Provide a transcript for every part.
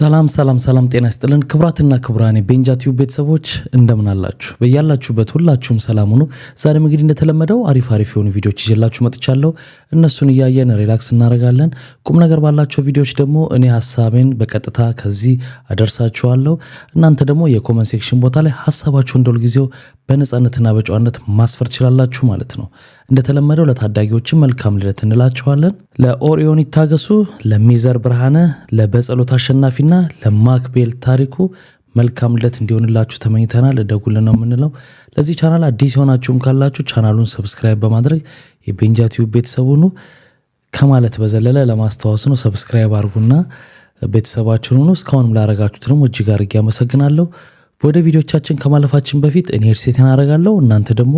ሰላም ጤና ይስጥልን ክብራትና ክብራኔ ቤንጃ ቲዩብ ቤተሰቦች እንደምን አላችሁ በያላችሁበት ሁላችሁም ሰላም ሁኑ። ዛሬም እንግዲህ እንደተለመደው አሪፍ የሆኑ ቪዲዮዎች ይዤላችሁ መጥቻለሁ። እነሱን እያየን ሪላክስ እናደርጋለን። ቁም ነገር ባላቸው ቪዲዮዎች ደግሞ እኔ ሐሳቤን በቀጥታ ከዚህ አደርሳችኋለሁ። እናንተ ደግሞ የኮሜንት ሴክሽን ቦታ ላይ ሐሳባችሁን እንደው ጊዜው በነጻነትና በጨዋነት ማስፈር ትችላላችሁ ማለት ነው። እንደተለመደው ለታዳጊዎች መልካም ልደት እንላችኋለን። ለኦሪዮን ይታገሱ፣ ለሚዘር ብርሃነ፣ ለበጸሎት አሸናፊና ለማክቤል ታሪኩ መልካም ልደት እንዲሆንላችሁ ተመኝተናል። ደጉልን ነው የምንለው። ለዚህ ቻናል አዲስ ሆናችሁም ካላችሁ ቻናሉን ሰብስክራይብ በማድረግ የቤንጃ ቲዩብ ቤተሰብ ሁኑ ከማለት በዘለለ ለማስተዋወስ ነው። ሰብስክራይብ አድርጉና ቤተሰባችሁን ሁኑ። እስካሁንም ላደረጋችሁት ደግሞ እጅግ አድርጌ አመሰግናለሁ። ወደ ቪዲዮቻችን ከማለፋችን በፊት እኔ ሄድሴትን አደርጋለሁ፣ እናንተ ደግሞ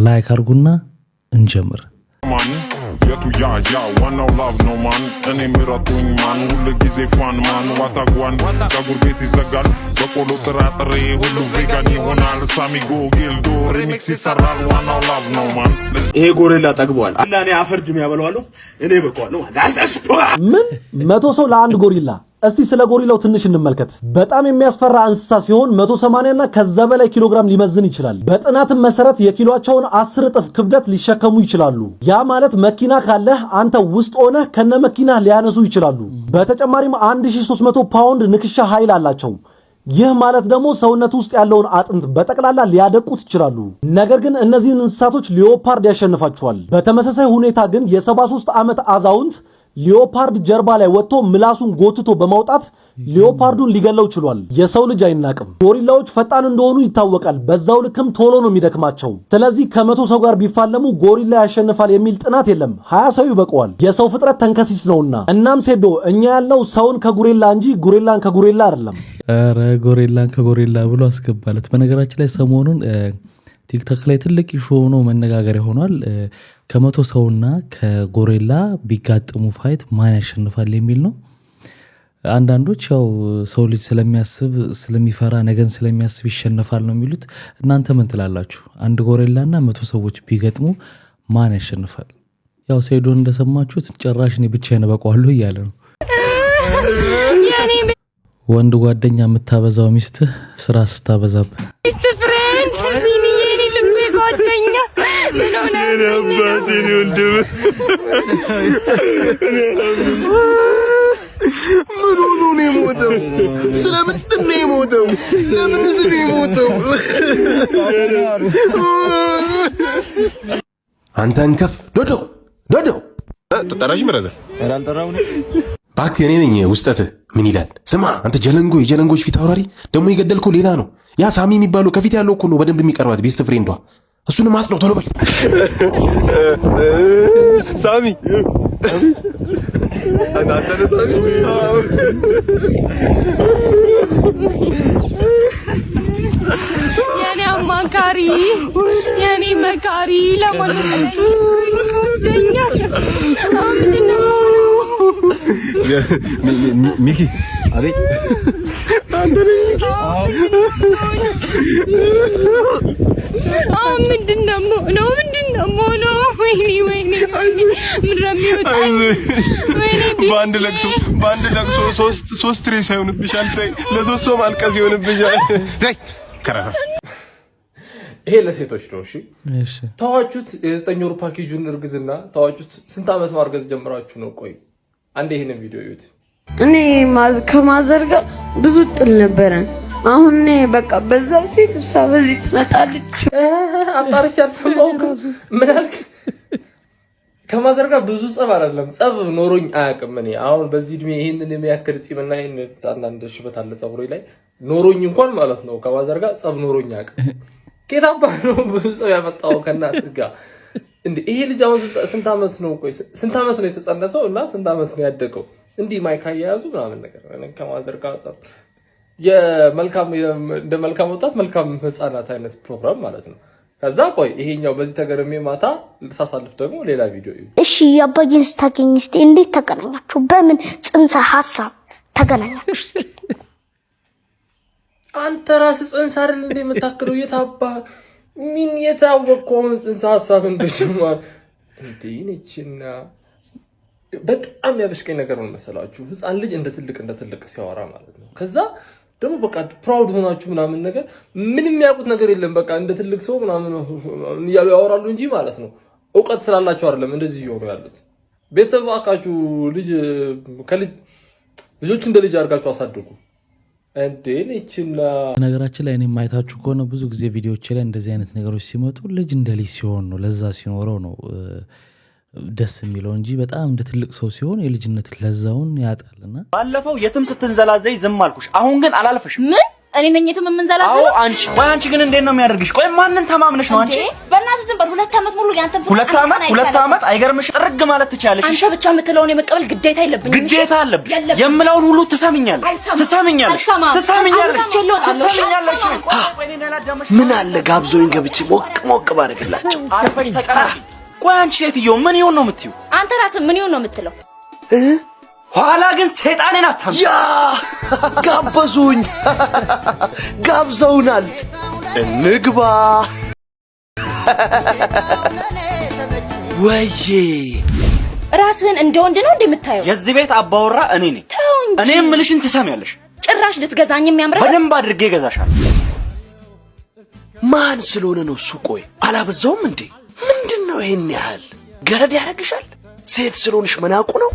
ላይክ አድርጉና እንጀምር። የቱ ያ ዋናው ላቭ ነው ማን እኔ ምረጡኝ ማን ሁሉ ጊዜ ፋን ማን ዋታጓን ጸጉር ቤት ይዘጋል በቆሎ ጥራጥሬ ሁሉ ቬጋን ይሆናል ሳሚጎ ጊልዶ ሪሚክስ ይሰራል ዋናው ላቭ ነው ማን። ይሄ ጎሪላ ጠግቧል እና እኔ አፈርጅም ያበለዋለሁ እኔ በቀዋለሁ። ምን 100 ሰው ለአንድ ጎሪላ? እስቲ ስለ ጎሪላው ትንሽ እንመልከት። በጣም የሚያስፈራ እንስሳ ሲሆን 180 እና ከዛ በላይ ኪሎግራም ሊመዝን ይችላል። በጥናትም መሰረት የኪሎአቸውን 10 እጥፍ ክብደት ሊሸከሙ ይችላሉ። ያ ማለት መኪና ካለህ አንተ ውስጥ ሆነህ ከነ መኪና ሊያነሱ ይችላሉ። በተጨማሪም 1300 ፓውንድ ንክሻ ኃይል አላቸው። ይህ ማለት ደግሞ ሰውነት ውስጥ ያለውን አጥንት በጠቅላላ ሊያደቁት ይችላሉ። ነገር ግን እነዚህን እንስሳቶች ሊዮፓርድ ያሸንፋቸዋል። በተመሳሳይ ሁኔታ ግን የ73 ዓመት አዛውንት ሊዮፓርድ ጀርባ ላይ ወጥቶ ምላሱን ጎትቶ በማውጣት ሊዮፓርዱን ሊገለው ችሏል። የሰው ልጅ አይናቅም። ጎሪላዎች ፈጣን እንደሆኑ ይታወቃል። በዛው ልክም ቶሎ ነው የሚደክማቸው። ስለዚህ ከ100 ሰው ጋር ቢፋለሙ ጎሪላ ያሸንፋል የሚል ጥናት የለም። 20 ሰው ይበቀዋል። የሰው ፍጥረት ተንከሲስ ነውና። እናም ሴዶ እኛ ያልነው ሰውን ከጉሬላ እንጂ ጉሬላን ከጉሬላ አይደለም። ኧረ ጎሪላን ከጎሪላ ብሎ አስገባለት። በነገራችን ላይ ሰሞኑን ቲክቶክ ላይ ትልቅ ኢሹ ሆኖ መነጋገሪያ ሆኗል። ከ100 ሰውና ከጎሪላ ቢጋጥሙ ፋይት ማን ያሸንፋል የሚል ነው። አንዳንዶች ያው ሰው ልጅ ስለሚያስብ ስለሚፈራ ነገን ስለሚያስብ ይሸነፋል ነው የሚሉት። እናንተ ምን ትላላችሁ? አንድ ጎሪላና 100 ሰዎች ቢገጥሙ ማን ያሸንፋል? ያው ሴዶን እንደሰማችሁት ጭራሽ እኔ ብቻዬን በቀዋለሁ እያለ ነው። ወንድ ጓደኛ የምታበዛው ሚስትህ ስራ ስታበዛብህ ጓደኛ ምን ሆነ ነው የሞተው? ስለምንድን ነው የሞተው? ለምንስ ነው የሞተው? አንተ እንከፍ ዶዶ ተጠራሽ ምረዘ አልጠራው ነው እባክህ እኔ ነኝ ውስጠትህ ምን ይላል? ስማ አንተ የጀለንጎች ፊት አውራሪ ደግሞ የገደልከው ሌላ ነው። ያ ሳሚ የሚባለው ከፊት ያለው እኮ ነው በደንብ የሚቀርባት ቤስት ፍሬንዷ። እሱንም አጽነው ቶሎ በል። ሳሚ የኔ አማካሪ የኔ መካሪ ለማለት ሚኪ አቤት በአንድ ለቅሶ ሶስት ሬሳ ይሆንብሻል። ለሶስት ሰው ማልቀስ ይሆንብሻል። ይሄ ለሴቶች ነው። እሺ ታዋቹት የ9 ወር ፓኬጁን እርግዝና ታዋቹት። ስንት ዓመት ማርገዝ ጀምራችሁ ነው? ቆይ አንዴ ይሄንን ቪዲዮ እዩት። እኔ ከማዘር ጋር ብዙ ጥል ነበረን። አሁን እኔ በቃ በዛ ሴት እሷ በዚህ ትመጣለች። አጣርቻ አልሰማሁም። ምን አልክ? ከማዘር ጋር ብዙ ጸብ አይደለም ጸብ ኖሮኝ አያውቅም። እኔ አሁን በዚህ እድሜ ይሄንን የሚያክል ጺምና ይሄን አንዳንድ ሽበት አለ ጸጉሬ ላይ ኖሮኝ እንኳን ማለት ነው ከማዘር ጋር ጸብ ኖሮኝ አያውቅም። ከታባ ነው ብዙ ጸብ ያመጣው ከእናትህ ጋር እንዴ? ይሄ ልጅ አሁን ስንት ዓመት ነው? ቆይ ስንት ዓመት ነው የተጸነሰው እና ስንት ዓመት ነው ያደገው? እንዲህ ማይክ አያያዙ ምናምን ነገር ከማዘር ጋር ጸብ እንደ መልካም ወጣት መልካም ህፃናት አይነት ፕሮግራም ማለት ነው። ከዛ ቆይ ይሄኛው በዚህ ተገረሜ ማታ ልሳሳልፍ ደግሞ ሌላ ቪዲዮ እዩ። እሺ አባዬን ስታገኝ እስቲ እንዴት ተገናኛችሁ? በምን ጽንሰ ሐሳብ ተገናኛችሁ? እስቲ አንተ ራስህ ጽንሰ አይደል እንደ የምታክለው? የታባ ምን የታወቀው ጽንሰ ሐሳብ እንደሽማ እንዴ ነችና በጣም ያበሽቀኝ ነገር ምን መሰላችሁ? ህፃን ልጅ እንደ ትልቅ ሲያወራ ማለት ነው። ከዛ ደግሞ በቃ ፕራውድ ሆናችሁ ምናምን ነገር ምንም የሚያውቁት ነገር የለም። በቃ እንደ ትልቅ ሰው ምናምን እያሉ ያወራሉ እንጂ ማለት ነው እውቀት ስላላቸው አይደለም እንደዚህ እየሆኑ ያሉት። ቤተሰብ አካችሁ ልጆች እንደ ልጅ አድርጋችሁ አሳድጉ። ነገራችን ላይ እኔም ማየታችሁ ከሆነ ብዙ ጊዜ ቪዲዮዎች ላይ እንደዚህ አይነት ነገሮች ሲመጡ ልጅ እንደ ልጅ ሲሆን ነው ለዛ ሲኖረው ነው ደስ የሚለው እንጂ በጣም እንደ ትልቅ ሰው ሲሆን የልጅነት ለዛውን ያጣልና። ባለፈው የትም ስትንዘላዘይ ዝም አልኩሽ። አሁን ግን አላልፍሽም። ምን? እኔ ነኝ የትም የምንዘላዘው? አዎ አንቺ። ቆይ አንቺ ግን እንዴት ነው የሚያደርግሽ? ቆይ ማንን ተማምነሽ ነው አንቺ? በእናትህ ዝም በል። 2 ዓመት ሙሉ ያንተን ፍቅር 2 ዓመት አይገርምሽ? ጥርግ ማለት ትቻለሽ። አንተ ብቻ የምትለውን የመቀበል ግዴታ የለብኝም። ግዴታ አለብሽ። የምለውን ሁሉ ትሰሚኛለሽ። ምን አለ ጋብዞኝ ገብቼ ሞቅ ባደርግላቸው። አርፈሽ ተቀመጪ። ቆይ አንቺ ሴትዮ ምን ይሁን ነው የምትይው? አንተ ራስህ ምን ይሁን ነው የምትለው? ኋላ ግን ሰይጣኔን አታምጪ። ያ ጋበዙኝ፣ ጋብዘውናል፣ እንግባ። ወይዬ ራስህን እንደ ወንድ ነው እንደምታየው? የዚህ ቤት አባወራ እኔ ነኝ። እኔ የምልሽን ትሰሚያለሽ። ጭራሽ ልትገዛኝ የሚያምረው? በደንብ አድርጌ እገዛሻለሁ። ማን ስለሆነ ነው እሱ? ቆይ አላበዛውም እንዴ? ምንድነው ይሄን ያህል ገረድ ያደርግሻል? ሴት ስለሆንሽ መናቁ ነው?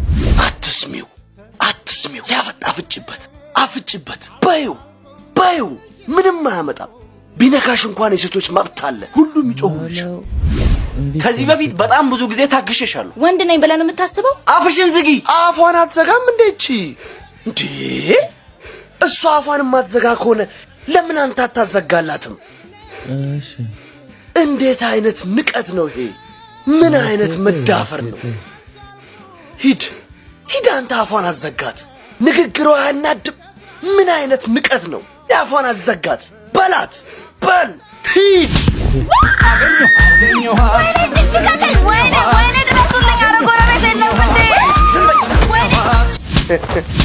አትስሚው። ሲያፈጣ አፍጭበት። በዩ ምንም አያመጣም። ቢነካሽ እንኳን የሴቶች መብት አለ። ሁሉም ይጮሁልሻል። ከዚህ በፊት በጣም ብዙ ጊዜ ታግሼሻለሁ። ወንድ ነኝ ብለህ ነው የምታስበው? አፍሽን ዝጊ። አፏን አትዘጋም እንዴ? እንዴ እሷ አፏን ማትዘጋ ከሆነ ለምን አንተ አታዘጋላትም? እሺ እንዴት አይነት ንቀት ነው ይሄ? ምን አይነት መዳፈር ነው? ሂድ አንተ አፏን አዘጋት። ንግግሯ ያናድም። ምን አይነት ንቀት ነው? አፏን አዘጋት። በላት ሂድ።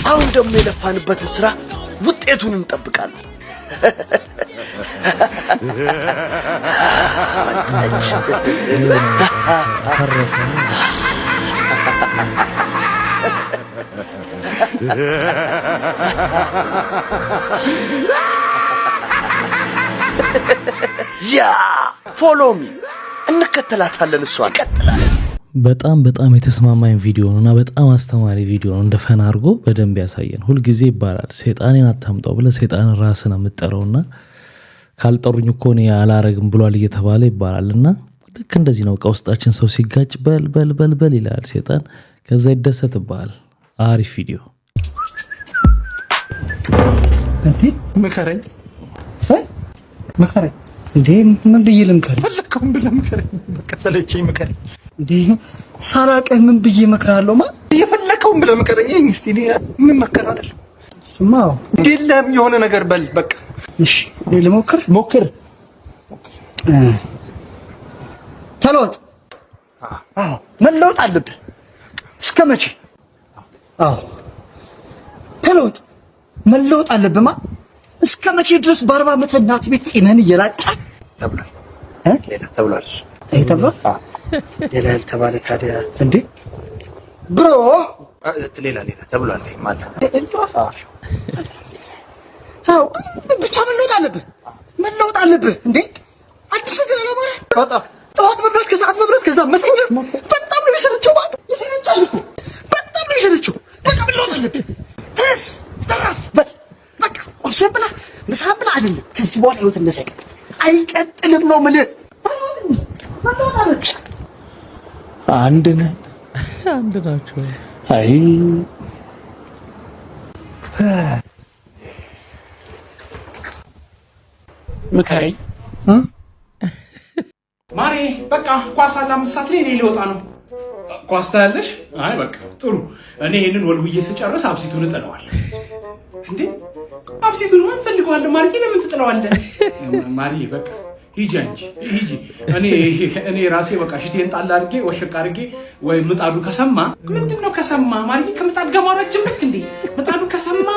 አሁን ደግሞ የለፋንበትን ስራ ውጤቱን እንጠብቃለን። ያ ፎሎሚ እንከተላታለን። እሷ ይቀጥላል። በጣም የተስማማኝ ቪዲዮ ነውና በጣም አስተማሪ ቪዲዮ ነው። እንደፈና አድርጎ በደንብ ያሳየን። ሁልጊዜ ይባላል ሰይጣኔን አታምጣው ብለህ ሰይጣን ራስን የምትጠራውና ካልጠሩኝ እኮ እኔ አላረግም ብሏል እየተባለ ይባላልና ልክ እንደዚህ ነው። ከውስጣችን ሰው ሲጋጭ በል ይላል ሰይጣን። ከዛ ይደሰትብሃል። አሪፍ ቪዲዮ። እንዴ ምከረኝ እንዴ ምን ብዬ ልምከረኝ? ፈለከውም ብለህ ምከረኝ። በቃ ሰለቸኝ፣ ምከረኝ። እንዴ ሳላቀህ ምን ብዬ እመክርሃለሁ? የፈለከውም ብለህ ምከረኝ። እስቲ ምን መከራ አይደለም ስማ፣ ዲለም የሆነ ነገር በል በቃ። እሺ ልሞክር። ሞክር። ተለወጥ። አዎ መለወጥ አለብህ። እስከ መቼ? አዎ ተለወጥ፣ መለወጥ አለብህ። እስከ መቼ ድረስ በ40 ዓመት እናት ቤት ፂምህን እየላጫ ተብሏል። ሌላ ተብሏል። ይሄ ተብሏል። ሌላ ያልተባለ ታዲያ እንዴ ብሮ ሌላ ተብሏል ማለት አዎ ብቻ መለወጥ አለብህ እንዴ አዲስ ነገር ለማረ በጣም ጠዋት መብላት ከሰዓት መብላት ከዛ መተኛ በጣም ነው የሚሰለቸው። ይሰለቻል እኮ በጣም ነው የሚሰለቸው። በቃ መለወጥ አለብህ። ተነስ በቃ ቁርስ ብላ ምሳ ብላ አይደለም። ከዚህ በኋላ ህይወት እንደሰቀጥ አይቀጥልም ነው የምልህ። አንድ ናቸው። አይ ምከረኝ ማሬ። በቃ ኳስ አለ 5 ሰዓት ላይ እኔ ሊወጣ ነው። ኳስ ታያለሽ? አይ በቃ ጥሩ። እኔ ይሄንን ወልውዬ ስጨርስ አብሲቱን እጥለዋለሁ። እንዴ አብሲቱን ምን ፈልገዋለሁ? ማርዬ ለምን ትጥለዋለህ? ማርዬ በቃ ሂጂ አንቺ ሂጂ። እኔ ራሴ በቃ ሽቴን ጣል አድርጌ ወሽቅ አድርጌ ወይ ምጣዱ ከሰማ ምንድነው ከሰማ? ማርዬ ከምጣድ ጋር ማውራት ጀመርክ እንዴ? ምጣዱ ከሰማ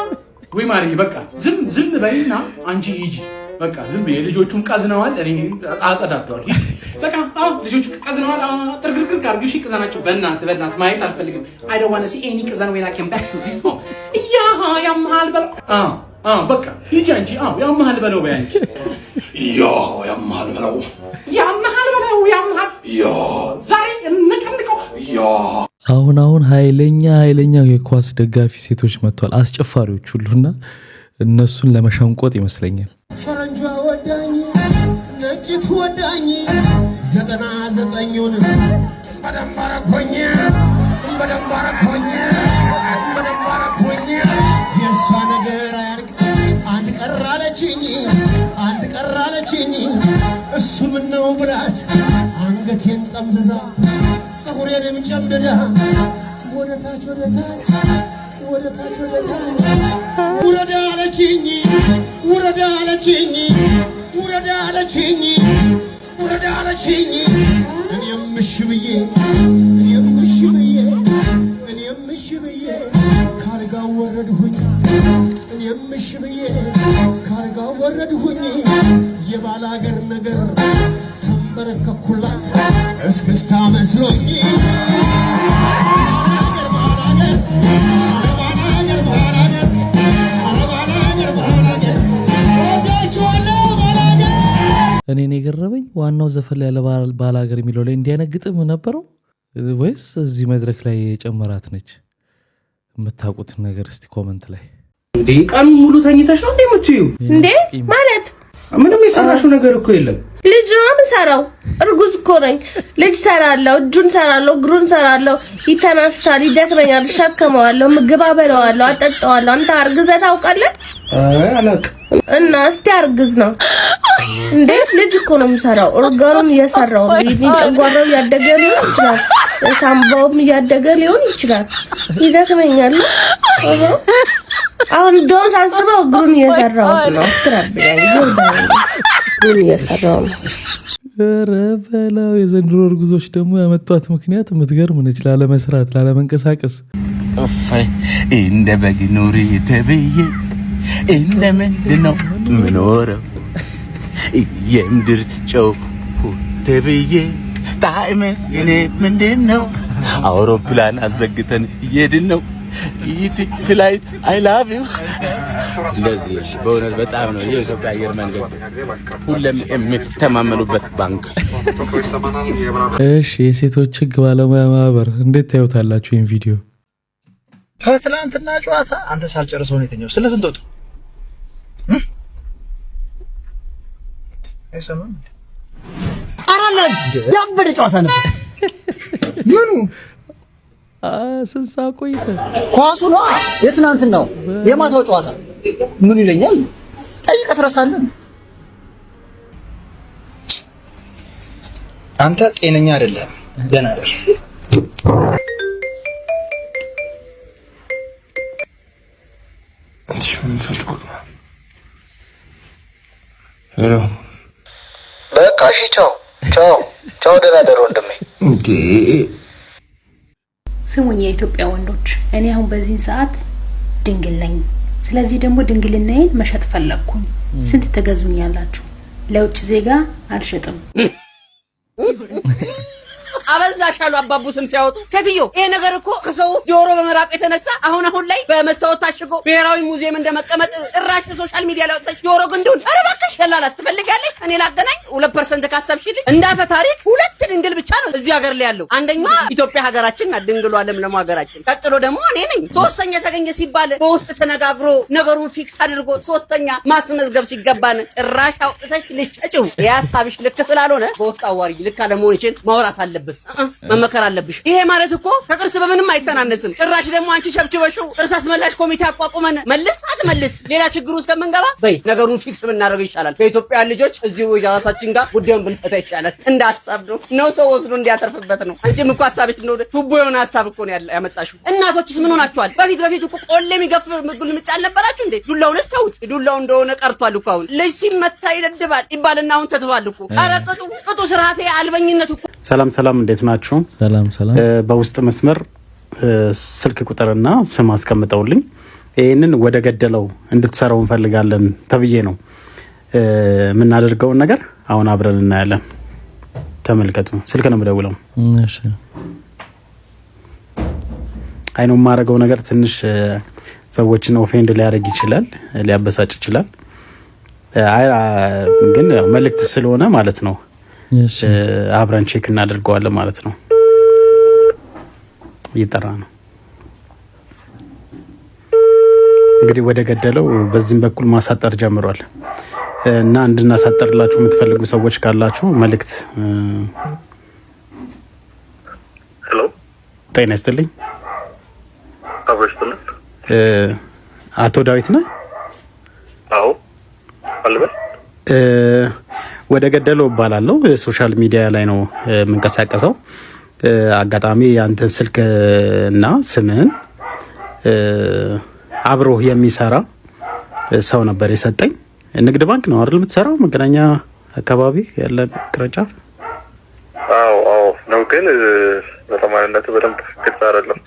ወይ ማርዬ በቃ ዝም በይና አንቺ ሂጂ። በቃ ዝም ብዬ ልጆቹን ቀዝነዋል። እኔ አጸዳደዋል። በቃ ልጆቹ ቀዝነዋል። ጥርግርግር አድርገሽ ቅዘናቸው። በእናትህ ማየት አልፈልግም። I don't want to see any ቅዘን when I come back to this home። ያመሃል በለው። በቃ ሂጂ አንቺ። ያመሃል በለው በይ አንቺ። ያመሃል በለው ዛሬ እንቀንቀው። አሁን ኃይለኛ የኳስ ደጋፊ ሴቶች መጥቷል። አስጨፋሪዎች ሁሉና እነሱን ለመሸንቆጥ ይመስለኛል። ፈረንጇ ወዳኝ ነጭት ወዳኝ 99ን በደንብ አረኮኝ የእሷ ነገር አያርቅ። አንድ ቀራለችኝ እሱ ምነው ብላት አንገቴን ጠምዝዛ ፀጉሬንም ጨምድዳ ወደታች ውረድ አለችኝ። እኔም እሺ ብዬ ካልጋው ወረድሁኝ። የባላገር ነገር ተንበረከኩላት እስክስታ መስሎኝ። እኔን የገረመኝ ዋናው ዘፈን ላይ ያለ ባላገር የሚለው ላይ እንዲያነግጥም ነበረው ወይስ እዚህ መድረክ ላይ የጨመራት ነች? የምታውቁትን ነገር እስቲ ኮመንት ላይ። እንዴ ቀኑን ሙሉ ተኝተሽ ነው እንዴ የምትዩ? እንዴ ማለት ምንም የሰራሽው ነገር እኮ የለም። ልጅ ነው የምሰራው። እርጉዝ እኮ ነኝ። ልጅ ሰራለሁ፣ እጁን ሰራለሁ፣ እግሩን ሰራለሁ። ይተናፍሳል፣ ይደክመኛል፣ እሸከመዋለሁ፣ ምግብ አበላዋለሁ፣ አጠጣዋለሁ። አንተ አርግዘህ ታውቃለህ? አላውቅም። እና እስቲ አርግዝ ነው እንዴ? ልጅ እኮ ነው የምሰራው። ኦርጋኑን እየሰራው ነው። ጨጓራው እያደገ ሊሆን ይችላል፣ ሳምባውም እያደገ ሊሆን ይችላል። ይደክመኛል። አሁን ዶም ሳስበው እግሩን እየሰራው ነው። ኧረ በላው። የዘንድሮ እርጉዞች ደግሞ ያመጧት ምክንያት የምትገርም ነች። ላለመስራት፣ ላለመንቀሳቀስ። እንደ በግ ኑሪ ተብዬ እንደ ምንድን ነው ምኖረው? የምድር ጨው ተብዬ ጣዕመስ የኔ ምንድን ነው? አውሮፕላን አዘግተን እየሄድን ነው። ኢቲ ፍላይት አይ ላቭ ዩ። እንደዚህ በእውነት በጣም ነው የኢትዮጵያ አየር መንገድ ሁሌም የምትተማመኑበት ባንክ። እሺ የሴቶች ሕግ ባለሙያ ማህበር እንዴት ታዩታላችሁ ይህን ቪዲዮ? ከትላንትና ጨዋታ አንተ ሳልጨርሰው ነው የተኛው። ስለ ስንት ወጡ አይሰማም። አራላ ያበደ ጨዋታ ነበር። ምኑ ስንት ሰዓት ቆይተ? ኳሱ ነው የትናንትናው የማታው ጨዋታ ምን ይለኛል? ጠይቀህ ትረሳለህ። አንተ ጤነኛ አይደለም። ደህና አይደል? ሄሎ በቃ እሺ፣ ቻው፣ ደህና ደር ወንድሜ። እንዴ ስሙኝ የኢትዮጵያ ወንዶች፣ እኔ አሁን በዚህን ሰዓት ድንግል ነኝ። ስለዚህ ደግሞ ድንግልናዬን መሸጥ ፈለግኩኝ። ስንት ትገዙኛላችሁ? ለውጭ ዜጋ አልሸጥም። አበዛሻሉ አባቡ ስም ሲያወጡ። ሴትዮ ይሄ ነገር እኮ ከሰው ጆሮ በመራቅ የተነሳ አሁን ላይ በመስታወት ታሽጎ ብሔራዊ ሙዚየም እንደመቀመጥ ጭራሽ ሶሻል ሚዲያ ላይ ወጣች ጆሮ ግንዱን። ኧረ እባክሽ ደላላስ ትፈልጋለሽ? እኔ ላገናኝ 2% ካሰብሽልኝ እንዳፈ ታሪክ 2 ድንግል ብቻ ነው እዚህ ሀገር ላይ ያለው። አንደኛ ኢትዮጵያ ሀገራችን ድንግሏ ለምለሙ ሀገራችን፣ ቀጥሎ ደግሞ እኔ ነኝ። ሶስተኛ ተገኘ ሲባል በውስጥ ተነጋግሮ ነገሩን ፊክስ አድርጎ ሶስተኛ ማስመዝገብ ሲገባን ጭራሽ አውጥተሽ ልሽጭው። የሀሳብሽ ልክ ስላልሆነ በውስጥ አዋሪ ልክ አለመሆንሽን ማውራት አለብን፣ መመከር አለብሽ። ይሄ ማለት እኮ ከቅርስ በምንም አይተናነስም። ጭራሽ ደግሞ አንቺ ሸብችበሽው ቅርስ አስመላሽ ኮሚቴ አቋቁመን መልስ አትመልስ ሌላ ችግር ውስጥ ከመንገባ በይ ነገሩን ፊክስ ብናደርገው ይሻላል። በኢትዮጵያ ልጆች እዚሁ የራሳችን ጋር ጉዳዩን ብንፈታ ይሻላል። እንዳትሳብ ነው ሰው ወስዶ እንዲያተርፍበት ነው። አንቺም እኮ ሀሳብሽ ነው ቱቦ የሆነ ሀሳብ እኮ ነው ያመጣሽው። እናቶችስ ምን ሆናችኋል? በፊት እኮ ቆሌ የሚገፍ ጉልምጫ አልነበራችሁ እንዴ? ዱላውንስ ተውት። ዱላው እንደሆነ ቀርቷል እኮ አሁን ልጅ ሲመታ ይደድባል ይባልና አሁን ተተዋል እኮ። ኧረ ቅጡ ስርዓቴ አልበኝነት እኮ። ሰላም እንዴት ናችሁ? ሰላም በውስጥ መስመር ስልክ ቁጥርና ስም አስቀምጠውልኝ ይሄንን ወደ ገደለው እንድትሰራው እንፈልጋለን ተብዬ ነው። የምናደርገውን ነገር አሁን አብረን እናያለን። ተመልከቱ። ስልክ ነው የምደውለው። እሺ አይኑ የማደርገው ነገር ትንሽ ሰዎችን ኦፌንድ ሊያደርግ ይችላል፣ ሊያበሳጭ ይችላል። ግን መልእክት ስለሆነ ማለት ነው አብረን ቼክ እናደርገዋለን ማለት ነው። እየጠራ ነው እንግዲህ ወደ ገደለው በዚህም በኩል ማሳጠር ጀምሯል እና እንድናሳጠርላችሁ የምትፈልጉ ሰዎች ካላችሁ መልእክት። ሄሎ ጤና ይስጥልኝ። አብረሽተን አቶ ዳዊት ነህ? አዎ አልበል። ወደ ገደለው እባላለሁ። ሶሻል ሚዲያ ላይ ነው የምንቀሳቀሰው። አጋጣሚ ያንተን ስልክ እና ስምህን አብሮህ የሚሰራ ሰው ነበር የሰጠኝ። ንግድ ባንክ ነው አይደል የምትሰራው? መገናኛ አካባቢ ያለ ቅርንጫፍ? አዎ አዎ ነው፣ ግን በተማሪነቱ በደንብ ግልጽ አይደለም።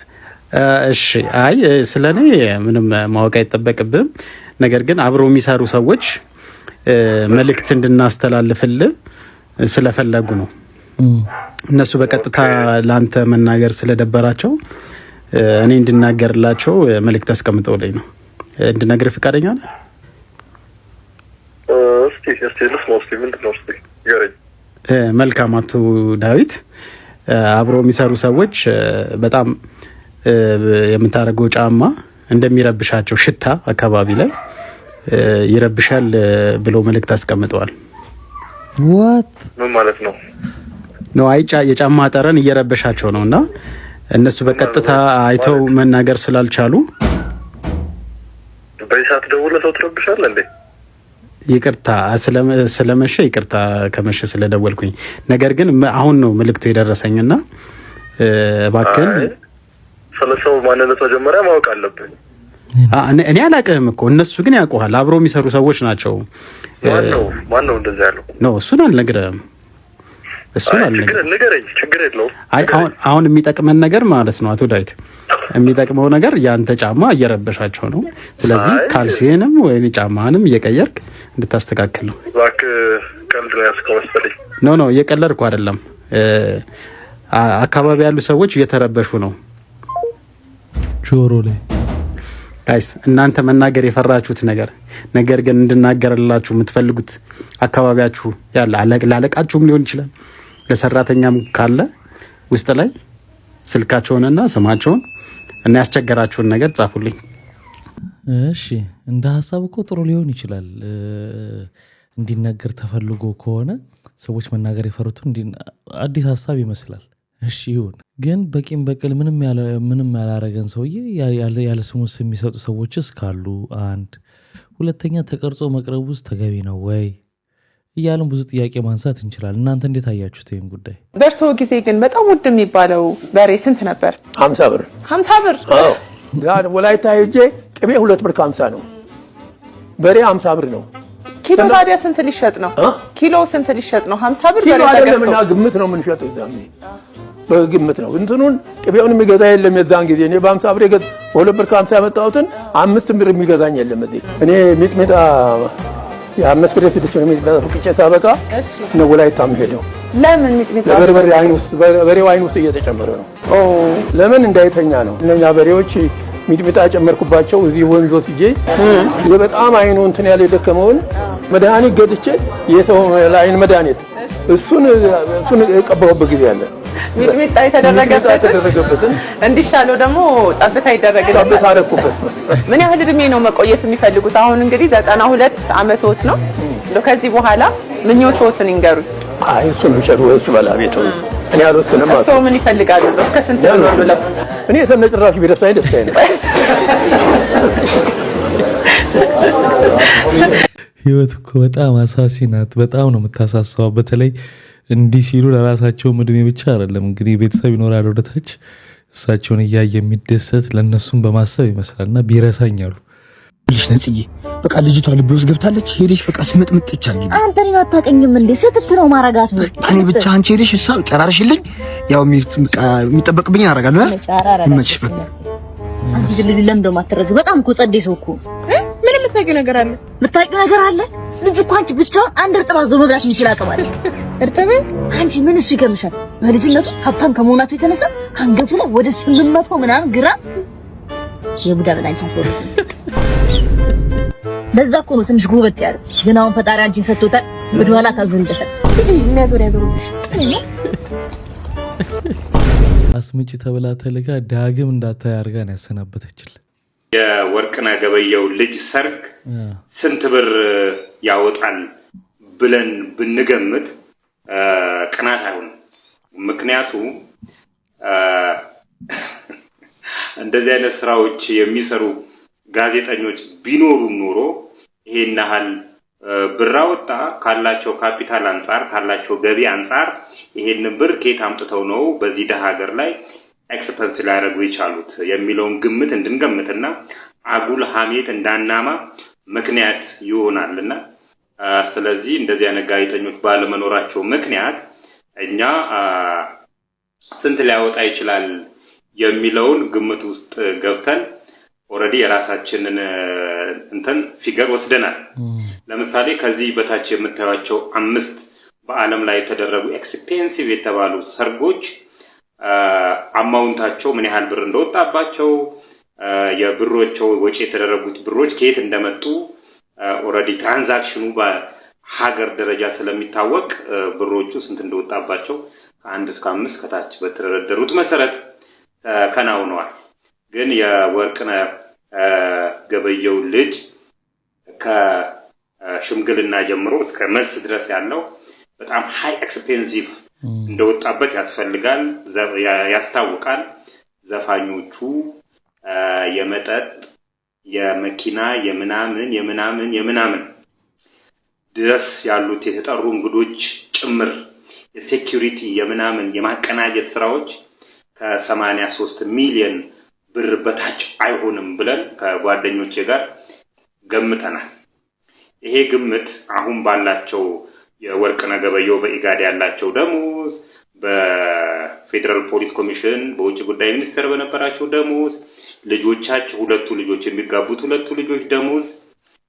እሺ አይ ስለኔ ምንም ማወቅ አይጠበቅብም። ነገር ግን አብረው የሚሰሩ ሰዎች መልእክት እንድናስተላልፍልህ ስለፈለጉ ነው። እነሱ በቀጥታ ላንተ መናገር ስለደበራቸው እኔ እንድናገርላቸው መልእክት አስቀምጠውልኝ ነው። እንድነግር ፍቃደኛ ነህ? እስቲ ልስማው። እስቲ ምንድን ነው? እስቲ ንገረኝ። መልካም አቶ ዳዊት፣ አብረው የሚሰሩ ሰዎች በጣም የምታደርገው ጫማ እንደሚረብሻቸው፣ ሽታ አካባቢ ላይ ይረብሻል ብለው መልእክት አስቀምጠዋል። ዋት ምን ማለት ነው? ነው አይ የጫማ ጠረን እየረበሻቸው ነውና እነሱ በቀጥታ አይተው መናገር ስላልቻሉ በዚህ ሰዓት ደውለህ ሰው ትረብሻለህ እንዴ? ይቅርታ ስለመሸ ይቅርታ ከመሸ ስለደወልኩኝ። ነገር ግን አሁን ነው መልእክቱ የደረሰኝና እባክህን ስለሰው ማንነት መጀመሪያ ማወቅ አለብኝ። እኔ አላውቅህም እኮ እነሱ ግን ያውቁሃል። አብረው የሚሰሩ ሰዎች ናቸው። ማን ነው እንደዛ ያለው? ነው እሱን አልነግርህም። እሱን አልነግርህም። ንገረኝ፣ ችግር የለውም። አሁን የሚጠቅመን ነገር ማለት ነው አቶ ዳዊት፣ የሚጠቅመው ነገር ያንተ ጫማ እየረበሻቸው ነው። ስለዚህ ካልሲህንም ወይ ጫማህንም እየቀየርክ እንድታስተካክል ነው። እባክህ ቀልድ ነው ያስከው መሰለኝ። ኖ እየቀለድኩ አይደለም። አካባቢ ያሉ ሰዎች እየተረበሹ ነው። ጆሮ ላይ ጋይስ እናንተ መናገር የፈራችሁት ነገር ግን እንድናገርላችሁ የምትፈልጉት አካባቢያችሁ ያለ ላለቃችሁም ሊሆን ይችላል፣ ለሰራተኛም ካለ ውስጥ ላይ ስልካቸውንና ስማቸውን እና ያስቸገራችሁን ነገር ጻፉልኝ። እሺ እንደ ሀሳብ እኮ ጥሩ ሊሆን ይችላል። እንዲነገር ተፈልጎ ከሆነ ሰዎች መናገር የፈሩት አዲስ ሀሳብ ይመስላል። እሺ ይሁን። ግን በቂም በቅል ምንም ያላረገን ሰውዬ ያለ ስሙ ስም የሚሰጡ ሰዎችስ ካሉ፣ አንድ ሁለተኛ ተቀርጾ መቅረብ ውስጥ ተገቢ ነው ወይ እያለን ብዙ ጥያቄ ማንሳት እንችላለን። እናንተ እንዴት አያችሁት ይህን ጉዳይ? በእርስዎ ጊዜ ግን በጣም ውድ የሚባለው በሬ ስንት ነበር? 50 ብር። 50 ብር? አዎ ወላይታ ሄጄ ቅቤ 2 ብር ከ50 ነው። በሬ 50 ብር ነው። ኪሎ ታዲያ ስንት ሊሸጥ ነው? ኪሎ ስንት ሊሸጥ ነው? 50 ብር ኪሎ አይደለም እና ግምት ነው የምንሸጠው። ዛኔ በግምት ነው እንትኑን ቅቤውን የሚገዛ የለም። የዛን ጊዜ እኔ በ50 ብር የገዛ 2 ብር ከ50 ያመጣሁትን 5 ብር የሚገዛኝ የለም። እዚህ እኔ ሚጥሚጣ የ5 ብር 6 ብር ሚጥሚጣ ፍቅጬ ሳበቃ ነው ወላይታ የምሄደው። ለምን ሚጥሚጣ? በርበሬ በሬው አይን ውስጥ እየተጨመረ ነው። ለምን እንዳይተኛ ነው። እነኛ በሬዎች ሚጥሚጣ ጨመርኩባቸው። እዚህ ወንዞት ሂጄ በጣም አይኑ እንትን ያለ የደከመውን መድኃኒት ገዝቼ የሰው ለአይን መድኃኒት እሱን የቀባሁበት ጊዜ አለ። ሚጥሚጣ የተደረገበትን እንዲሻለው ደግሞ ጠብታ ይደረግልታል። ጠብታ አደረኩበት። ምን ያህል እድሜ ነው መቆየት የሚፈልጉት? አሁን እንግዲህ 92 ዓመቶት ነው። ከዚህ በኋላ ምኞቶትን ይንገሩኝ። አይ እሱ ነው ሸሩ እሱ ባለቤቱ እኔ አልወስንም። እሱ ምን ይፈልጋሉ? እስከ ስንት ነው ብለው? እኔ ተነጭራሽ ቢደርሳኝ ደስታዬ ነው። ህይወት እኮ በጣም አሳሲ ናት። በጣም ነው የምታሳስበው። በተለይ እንዲህ ሲሉ ለራሳቸውም እድሜ ብቻ አይደለም እንግዲህ ቤተሰብ ይኖራል ወደታች እሳቸውን እያየ የሚደሰት ለእነሱም በማሰብ ይመስላልና ቢረሳኛሉ ልጅ ነጽዬ በቃ ልጅቷ ልቤ ውስጥ ገብታለች። ሄደሽ በቃ ስምጥምጥ ብቻ እንዴ አንተ እኔን አታውቅኝም እንዴ? ስትት ነው ማረጋት ነው እኔ ብቻ አንቺ ሄደሽ እሷ ጨራርሽልኝ። ያው የሚጠበቅብኝ አደርጋለሁ። ይመችሽ በቃ አንቺ ልጅ ለምዶ ማትረዝ በጣም እኮ ጸዴ ሰው እኮ ምን የምታውቂው ነገር አለ? የምታውቂው ነገር አለ? ልጅ እኮ አንቺ ብቻውን አንድ እርጥብ አዞ መብላት የሚችል አቅም አለ። እርጥብ አንቺ ምን እሱ ይገርምሻል? በልጅነቱ ሀብታም ከመሆናቱ የተነሳ አንገቱ ላይ ወደ 800 ምናምን ግራም የቡዳ በላኝ ታስወሩ። ለዛ እኮ ነው ትንሽ ጎበጥ ያለው። ግን አሁን ፈጣሪ አንቺን ሰጥቶታል። ወደ ኋላ ታዞር ይደፋል። የሚያዞር ያዞር። አስምጪ ተብላ ተልካ ዳግም እንዳታይ አርጋን ያሰናበተችል። የወርቅነህ ገበየሁ ልጅ ሰርግ ስንት ብር ያወጣል ብለን ብንገምት ቅናት አይሆንም። ምክንያቱም እንደዚህ አይነት ስራዎች የሚሰሩ ጋዜጠኞች ቢኖሩ ኖሮ ይሄን ያህል ብር አወጣ ካላቸው ካፒታል አንፃር ካላቸው ገቢ አንፃር ይሄን ብር ከየት አምጥተው ነው በዚህ ደሃ ሀገር ላይ ኤክስፐንስ ሊያደርጉ የቻሉት የሚለውን ግምት እንድንገምትና አጉል ሐሜት እንዳናማ ምክንያት ይሆናልና ስለዚህ እንደዚህ አይነት ጋዜጠኞች ባለመኖራቸው ምክንያት እኛ ስንት ሊያወጣ ይችላል የሚለውን ግምት ውስጥ ገብተን ኦሬዲ የራሳችንን እንትን ፊገር ወስደናል። ለምሳሌ ከዚህ በታች የምታዩቸው 5 በአለም ላይ የተደረጉ ኤክስፔንሲቭ የተባሉ ሰርጎች አማውንታቸው ምን ያህል ብር እንደወጣባቸው የብሮቸው ወጪ የተደረጉት ብሮች ከየት እንደመጡ ኦሬዲ ትራንዛክሽኑ በሀገር ደረጃ ስለሚታወቅ ብሮቹ ስንት እንደወጣባቸው ከ1 እስከ 5 ከታች በተደረደሩት መሰረት ተከናውነዋል። ግን የወርቅነህ ገበየሁ ልጅ ከሽምግልና ጀምሮ እስከ መልስ ድረስ ያለው በጣም ሃይ ኤክስፔንሲቭ እንደወጣበት ያስታውቃል። ዘፋኞቹ የመጠጥ የመኪና የምናምን ድረስ ያሉት የተጠሩ እንግዶች ጭምር የሴኩሪቲ የምናምን የማቀናጀት ስራዎች ከ83 ሚሊዮን ብር በታች አይሆንም ብለን ከጓደኞቼ ጋር ገምተናል። ይሄ ግምት አሁን ባላቸው የወርቅነህ ገበየሁ በኢጋድ ያላቸው ደሞዝ፣ በፌደራል ፖሊስ ኮሚሽን በውጭ ጉዳይ ሚኒስቴር በነበራቸው ደሞዝ፣ ልጆቻቸው ሁለቱ ልጆች የሚጋቡት ሁለቱ ልጆች ደሞዝ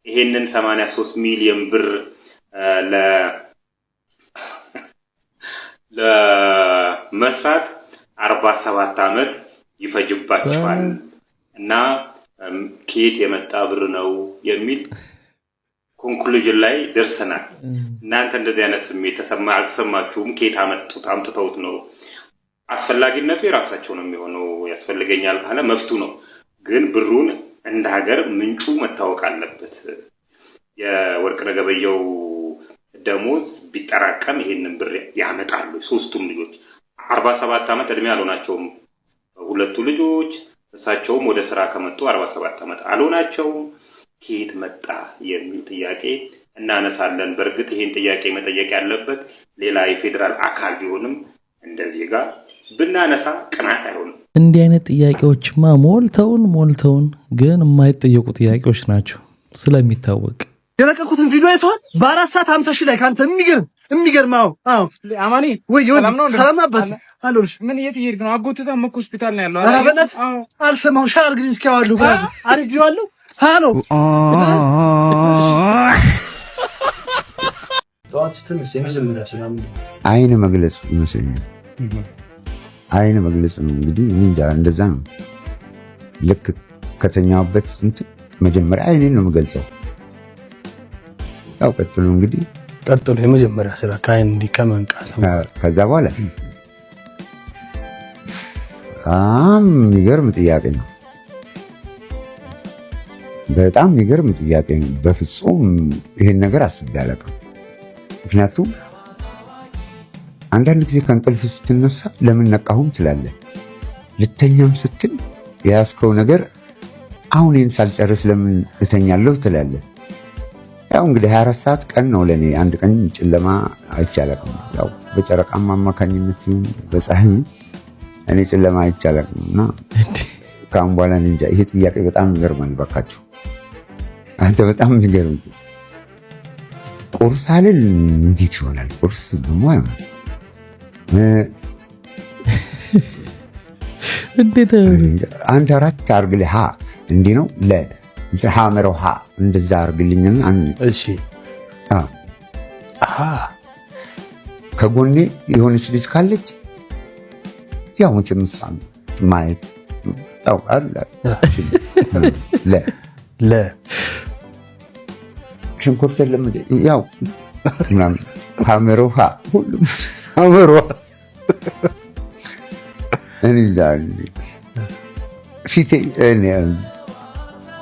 ይሄንን 83 ሚሊዮን ብር ለመስራት 47 ዓመት ይፈጅባቸዋል እና ከየት የመጣ ብር ነው የሚል ኮንክሉዥን ላይ ደርሰናል። እናንተ እንደዚህ አይነት ስሜት አልተሰማችሁም? ከየት አምጥተውት ነው? አስፈላጊነቱ የራሳቸው ነው የሚሆነው። ያስፈልገኛል ካለ መፍቱ ነው። ግን ብሩን እንደ ሀገር ምንጩ መታወቅ አለበት። የወርቅነህ ገበየሁ ደሞዝ ቢጠራቀም ይሄንን ብር ያመጣሉ። ሶስቱም ልጆች 47 ዓመት እድሜ አልሆናቸውም። ሁለቱ ልጆች እሳቸውም ወደ ስራ ከመጡ 47 ዓመት አልሆናቸውም። ከየት መጣ የሚል ጥያቄ እናነሳለን። በእርግጥ ይሄን ጥያቄ መጠየቅ ያለበት ሌላ የፌደራል አካል ቢሆንም እንደዚህ ጋር ብናነሳ ቅናት አይሆንም። እንዲህ አይነት ጥያቄዎችማ ሞልተውን ግን የማይጠየቁ ጥያቄዎች ናቸው ስለሚታወቅ። የለቀቁትን ቪዲዮ አይተዋል? በ4 ሰዓት 50 ሺህ ላይ ካንተ የሚገርም አዎ አማኒ ወይ ሰላም አባት አሎሽ ምን እየሄድክ ነው? አጎትታ መኮ ሆስፒታል ነው ያለው። ኧረ በእናትህ አልሰማሁም። ሻር ግን እስኪያዋለሁ አሪፍ ቢዋለሁ ሃሎ ስትምስ የመጀመሪያ ሰላም አይን መግለጽ ይመስለኛል። አይን መግለጽ ነው እንግዲህ እንጃ እንደዛ ነው። ልክ ከተኛበት መጀመሪያ አይኔን ነው የምገልጸው። ያው ቀጥሎ የመጀመሪያ ስራ ከአይን እንዲከመንቃት ከዛ በኋላ በጣም የሚገርም ጥያቄ ነው። በጣም የሚገርም ጥያቄ ነው። በፍጹም ይሄን ነገር አስቤ አላውቅም። ምክንያቱም አንዳንድ ጊዜ ከእንቅልፍ ስትነሳ ለምን ነቃሁም ትላለህ። ልተኛም ስትል የያዝከው ነገር አሁን ይህን ሳልጨርስ ለምን እተኛለሁ ትላለህ። ያው እንግዲህ 24 ሰዓት ቀን ነው ለኔ። አንድ ቀን ጨለማ አይቻልም። ያው በጨረቃም አማካኝነት በፀሐይ እኔ ጨለማ አይቻልም እና ካሁን በኋላ እንጃ። ይሄ ጥያቄ በጣም ይገርማል። ባካችሁ አንተ በጣም ይገርም። ቁርስ አልል እንዴት ይሆናል? ቁርስ ደግሞ አይሆንም። እንዴት አንድ 4 አርግልህ እንዲህ ነው ሐመረው እንደዛ አርግልኝና እሺ ከጎኔ የሆነች ልጅ ካለች ያው መቼም እሷን ማየት ሽንኩርት የለም ያው ምናምን ሀመሮሃ ሁሉም ሀመሮሃ ፊቴ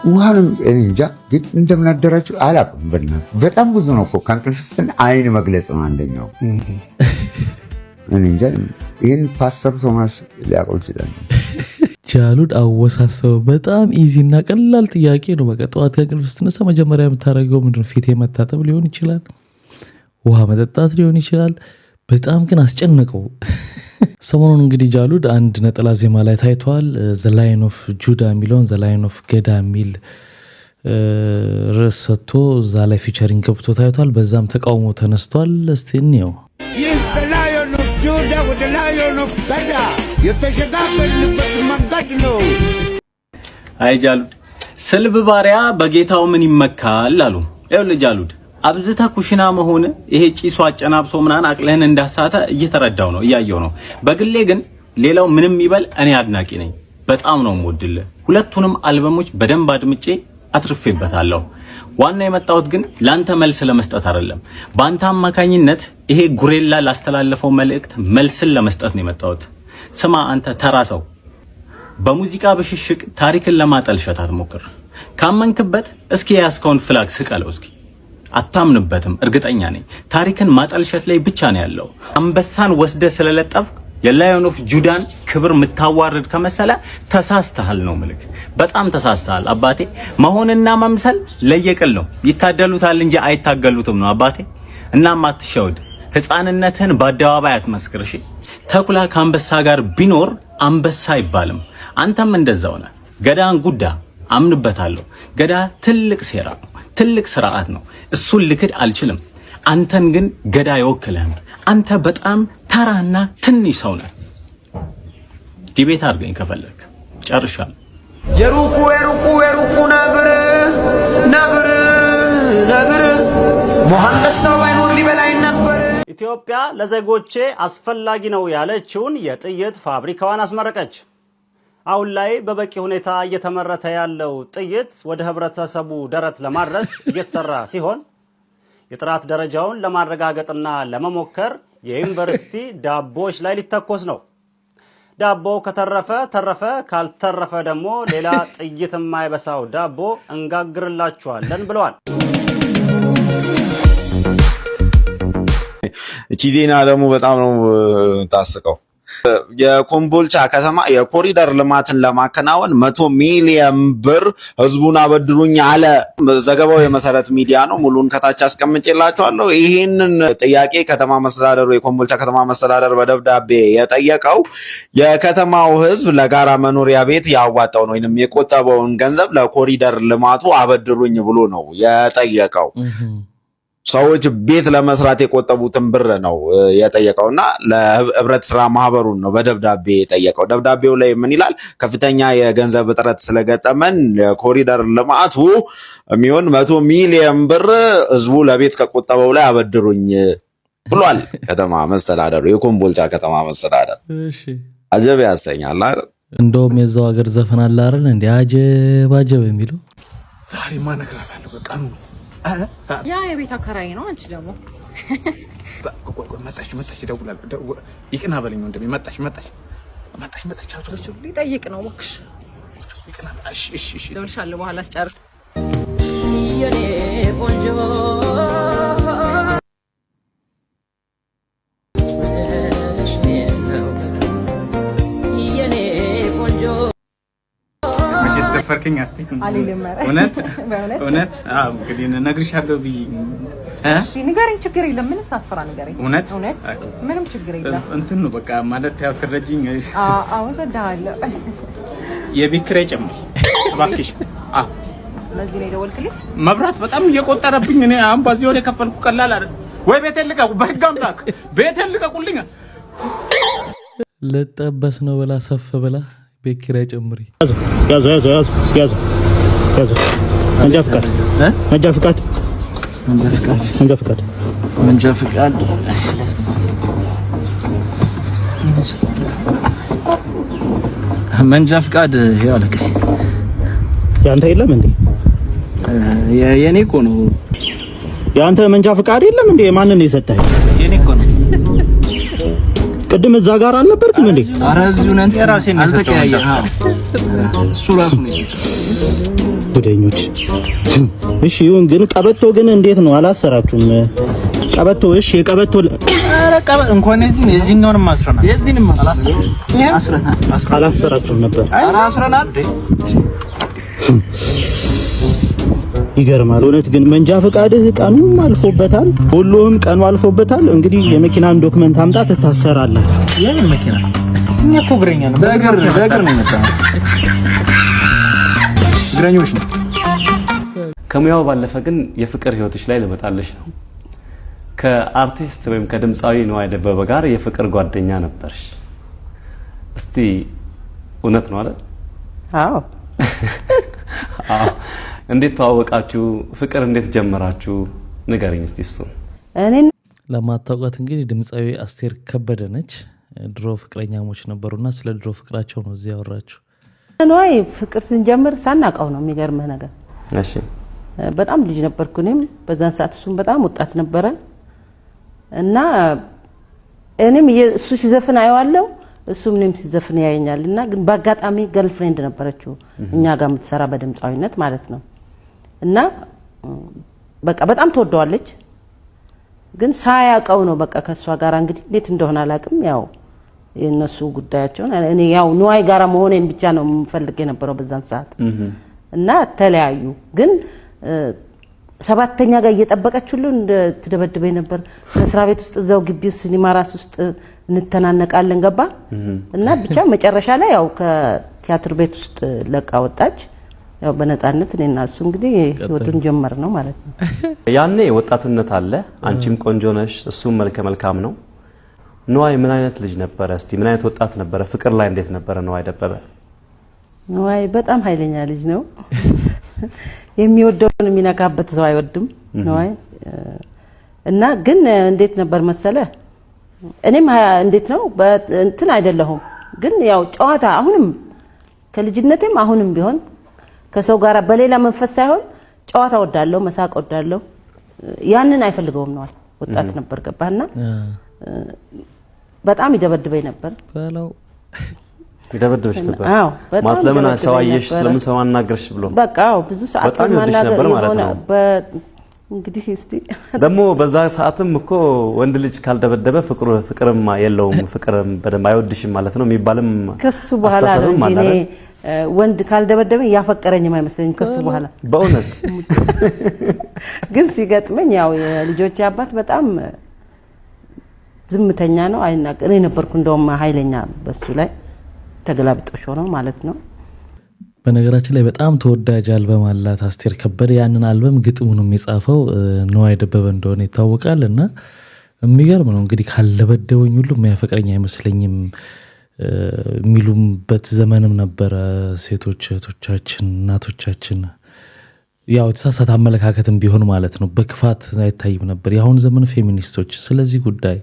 ውሃንም እንጃ ግን እንደምን አደራችሁ አላውቅም። በጣም ብዙ ነው እኮ ከእንቅልፍ ስትል አይን መግለጽ ነው አንደኛው። እንጃ ይህን ፓስተር ቶማስ ሊያውቀው ይችላል። ጃሉድ አወሳሰበው። በጣም ኢዚ እና ቀላል ጥያቄ ነው። በቃ ጠዋት ከእንቅልፍ ስትነሳ መጀመሪያ የምታደርገው ምንድነው? ፊቴ መታጠብ ሊሆን ይችላል፣ ውሃ መጠጣት ሊሆን ይችላል። በጣም ግን አስጨነቀው። ሰሞኑን እንግዲህ ጃሉድ አንድ ነጠላ ዜማ ላይ ታይቷል። ዘ ላየን ኦፍ ጁዳ የሚለውን ዘ ላየን ኦፍ ገዳ የሚል ርዕስ ሰጥቶ እዛ ላይ ፊቸሪንግ ገብቶ ታይቷል። በዛም ተቃውሞ ተነስቷል። እስቲ እንየው። ይህ ዘ ላየን ኦፍ ጁዳ ወደ ላየን ኦፍ ገዳ የተሸጋገርንበት መንገድ ነው። አይ ጃሉድ ስልብ ባሪያ በጌታው ምን ይመካል አሉ። ይኸውልህ ጃሉድ አብዝታ ኩሽና መሆን ይሄ ጪሱ አጨናብሶ ምናን አቅለህን እንዳሳተ እየተረዳው ነው እያየው ነው። በግሌ ግን ሌላው ምንም ይበል እኔ አድናቂ ነኝ። በጣም ነው የምወድልህ። ሁለቱንም አልበሞች በደንብ አድምጬ አትርፌበታለሁ። ዋና የመጣሁት ግን ላንተ መልስ ለመስጠት አይደለም። በአንተ አማካኝነት ይሄ ጉሬላ ላስተላለፈው መልእክት መልስን ለመስጠት ነው የመጣሁት። ስማ አንተ ተራ ሰው፣ በሙዚቃ ብሽሽቅ ታሪክን ለማጠልሸት አትሞክር። ካመንክበት እስኪ ያስከውን ፍላግ ስቀለው እስኪ። አታምንበትም እርግጠኛ ነኝ። ታሪክን ማጠልሸት ላይ ብቻ ነው ያለው። አንበሳን ወስደ ስለለጠፍክ የላየን ኦፍ ጁዳን ክብር ምታዋርድ ከመሰለ ተሳስተሃል ነው ምልክ። በጣም ተሳስተሃል አባቴ። መሆንና መምሰል ለየቅል ነው። ይታደሉታል እንጂ አይታገሉትም ነው አባቴ። እናም አትሸውድ። ህፃንነትህን በአደባባይ አትመስክር እሺ። ተኩላ ከአንበሳ ጋር ቢኖር አንበሳ አይባልም። አንተም እንደዛው ነህ። ገዳን ጉዳ አምንበታለሁ። ገዳ ትልቅ ሴራ ነው፣ ትልቅ ስርዓት ነው። እሱን ልክድ አልችልም። አንተን ግን ገዳ አይወክልህም። አንተ በጣም ተራና ትንሽ ሰው ነህ። ዲቤት አድርገኝ ከፈለክ። ጨርሻለሁ። የሩቁ የሩቁ የሩቁ ነብር ነብር ነብር መሐንበሳው ባይኖር ሊበላይ ነበር። ኢትዮጵያ ለዜጎቼ አስፈላጊ ነው ያለችውን የጥይት ፋብሪካዋን አስመረቀች። አሁን ላይ በበቂ ሁኔታ እየተመረተ ያለው ጥይት ወደ ህብረተሰቡ ደረት ለማድረስ እየተሰራ ሲሆን የጥራት ደረጃውን ለማረጋገጥና ለመሞከር የዩኒቨርሲቲ ዳቦዎች ላይ ሊተኮስ ነው። ዳቦው ከተረፈ ተረፈ፣ ካልተረፈ ደግሞ ሌላ ጥይት የማይበሳው ዳቦ እንጋግርላችኋለን ብለዋል። እቺ ዜና ደግሞ በጣም ነው ታስቀው። የኮምቦልቻ ከተማ የኮሪደር ልማትን ለማከናወን 100 ሚሊዮን ብር ህዝቡን አበድሩኝ አለ። ዘገባው የመሰረት ሚዲያ ነው። ሙሉን ከታች አስቀምጬላችኋለሁ። ይሄንን ጥያቄ ከተማ መስተዳደሩ የኮምቦልቻ ከተማ መስተዳደር በደብዳቤ የጠየቀው የከተማው ህዝብ ለጋራ መኖሪያ ቤት ያዋጣውን ወይንም የቆጠበውን ገንዘብ ለኮሪደር ልማቱ አበድሩኝ ብሎ ነው የጠየቀው። ሰዎች ቤት ለመስራት የቆጠቡትን ብር ነው የጠየቀውና ለህብረት ስራ ማህበሩን ነው በደብዳቤ የጠየቀው። ደብዳቤው ላይ ምን ይላል? ከፍተኛ የገንዘብ እጥረት ስለገጠመን የኮሪደር ልማቱ የሚሆን 100 ሚሊዮን ብር ህዝቡ ለቤት ከቆጠበው ላይ አበድሩኝ ብሏል ከተማ መስተዳደሩ፣ የኮምቦልቻ ከተማ መስተዳደር። እሺ አጀብ ያሰኛል አይደል? እንደውም የዛው ሀገር ዘፈን አለ አይደል እንዴ? አጀብ አጀብ የሚለው ዛሬ ማነግራታለሁ። በቃ ነው ያ የቤት አከራይ ነው። አንቺ ደግሞ መጣች ደውላለሁ። ይቅና በለኝ ወንድሜ። መጣች ሊጠይቅ ነው እባክሽ። ይቅና። እሺ ደውልሻለሁ በኋላ ስጨርስ። የኔ ቆንጆ ፈርከኝ እውነት እንግዲህ እነግርሻለሁ ብዬ እሺ ንገረኝ። ችግር የለም ምንም ሳትፈራ ንገረኝ። እውነት ምንም ችግር የለም። እንትን ነው በቃ ማለት ያው ትረጂኝ። አዎ እረዳሃለሁ። የቤት ኪራይ ጨምሪ እባክሽ። ለዚህ ነው የደወልክልኝ? መብራት በጣም እየቆጠረብኝ እኔ አሁን በዚህ ወደ ከፈልኩ ቀላል አይደል ወይ? ቤቴን ልቀቁ፣ በህግ አምላክ ቤቴን ልቀቁልኝ። ለጠበስ ነው ብላ ሰፍ ብላ ቤት ኪራይ ጨምሪ። ያዙ መንጃ ፍቃድ መንጃ ፍቃድ ይኸው አለቀ። ያንተ የለም እንዴ? የኔ እኮ ነው። ያንተ መንጃ ፍቃድ የለም እንዴ? ማንን ነው የሰጠህ? የኔ እኮ ነው። ቅድም እዛ ጋር አልነበርክም እንዴ? ኧረ እዚሁ ነን። የራሴን አልተቀያየህ። እሱ ራሱ ነው። ጉደኞች። እሺ ይሁን፣ ግን ቀበቶ ግን እንዴት ነው አላሰራችሁም? ቀበቶ እሺ፣ የቀበቶ ኧረ ቀበቶ እንኳን የዚህኛውንም አስረናል። የዚህንም አስረናል። አላሰራችሁም ነበር? ኧረ አስረናል። ይገርማል እውነት። ግን መንጃ ፈቃድህ ቀኑም አልፎበታል፣ ሁሉም ቀኑ አልፎበታል። እንግዲህ የመኪናን ዶክመንት አምጣ ትታሰራለህ። የምን መኪና? እኛ እኮ እግረኛ ነው። በእግር ነው የመጣው። እግረኞች ነው። ከሙያው ባለፈ ግን የፍቅር ህይወትሽ ላይ ልመጣለሽ ነው። ከአርቲስት ወይም ከድምፃዊ ነዋይ ደበበ ጋር የፍቅር ጓደኛ ነበርሽ። እስቲ እውነት ነው አይደል? አዎ። አዎ። እንዴት ተዋወቃችሁ? ፍቅር እንዴት ጀመራችሁ? ንገረኝ እስቲ እሱ። እኔን ለማታውቃት እንግዲህ ድምፃዊ አስቴር ከበደ ነች። ድሮ ፍቅረኛሞች ነበሩና ስለ ድሮ ፍቅራቸው ነው እዚህ ያወራችሁ። ነዋይ ፍቅር ስንጀምር ሳናውቀው ነው የሚገርምህ ነገር። እሺ። በጣም ልጅ ነበርኩ እኔም በዛን ሰዓት፣ እሱም በጣም ወጣት ነበረ እና እኔም እሱ ሲዘፍን አየዋለሁ፣ እሱም እኔም ሲዘፍን ያየኛል። እና ግን በአጋጣሚ ገርልፍሬንድ ነበረችው እኛ ጋር የምትሰራ በድምፃዊነት ማለት ነው። እና በቃ በጣም ተወደዋለች። ግን ሳያውቀው ነው በቃ ከሷ ጋር እንግዲህ እንዴት እንደሆነ አላውቅም። ያው የነሱ ጉዳያቸው እኔ ያው ነዋይ ጋር መሆኔን ብቻ ነው የምፈልግ የነበረው በዛን ሰዓት። እና ተለያዩ። ግን ሰባተኛ ጋር እየጠበቀች ሁሉ ትደበድበኝ ነበር። ከስራ ቤት ውስጥ እዛው ግቢ ውስጥ ሲኒማ ራስ ውስጥ እንተናነቃለን ገባ። እና ብቻ መጨረሻ ላይ ያው ከቲያትር ቤት ውስጥ ለቃ ወጣች። ያው በነፃነት እኔና እሱ እንግዲህ ህይወቱን ጀመር ነው ማለት ነው። ያኔ ወጣትነት አለ፣ አንቺም ቆንጆ ነሽ፣ እሱም መልከ መልካም ነው። ነዋይ ምን አይነት ልጅ ነበረ? እስቲ ምን አይነት ወጣት ነበረ? ፍቅር ላይ እንዴት ነበረ ነዋይ ደበበ? ነዋይ በጣም ኃይለኛ ልጅ ነው። የሚወደውን የሚነካበት ሰው አይወድም ነዋይ። እና ግን እንዴት ነበር መሰለ፣ እኔም እንዴት ነው እንትን አይደለሁም፣ ግን ያው ጨዋታ አሁንም ከልጅነቴም አሁንም ቢሆን ከሰው ጋር በሌላ መንፈስ ሳይሆን ጨዋታ ወዳለው መሳቅ ወዳለው። ያንን አይፈልገውም ነዋይ። ወጣት ነበር ገባና በጣም ይደበድበኝ ነበር። በለው ይደበድብሽ ነበር? አዎ ማለት ለምን ሰው አየሽ፣ ስለምን ሰው አናገርሽ ብሎ በቃ አዎ ብዙ ሰዓት ማናገር ማለት ነው። እንግዲህ እስቲ ደግሞ በዛ ሰዓትም እኮ ወንድ ልጅ ካልደበደበ ፍቅርም የለውም፣ ፍቅርም በደንብ አይወድሽም ማለት ነው የሚባልም ከሱ በኋላ ነው እንጂ እኔ ወንድ ካልደበደበ ያፈቀረኝም አይመስለኝም ከሱ በኋላ በእውነት። ግን ሲገጥመኝ ያው የልጆች አባት በጣም ዝምተኛ ነው፣ አይናገር። እኔ ነበርኩ እንደውም ኃይለኛ በሱ ላይ ተገላብጦሽ ነው ማለት ነው። በነገራችን ላይ በጣም ተወዳጅ አልበም አላት አስቴር ከበደ። ያንን አልበም ግጥሙንም የጻፈው ነዋይ ደበበ እንደሆነ ይታወቃል። እና የሚገርም ነው እንግዲህ ካልደበደበኝ ሁሉ የሚያፈቅረኝ አይመስለኝም የሚሉበት ዘመንም ነበረ። ሴቶች እህቶቻችን፣ እናቶቻችን ያው የተሳሳተ አመለካከትም ቢሆን ማለት ነው በክፋት አይታይም ነበር። የአሁን ዘመን ፌሚኒስቶች ስለዚህ ጉዳይ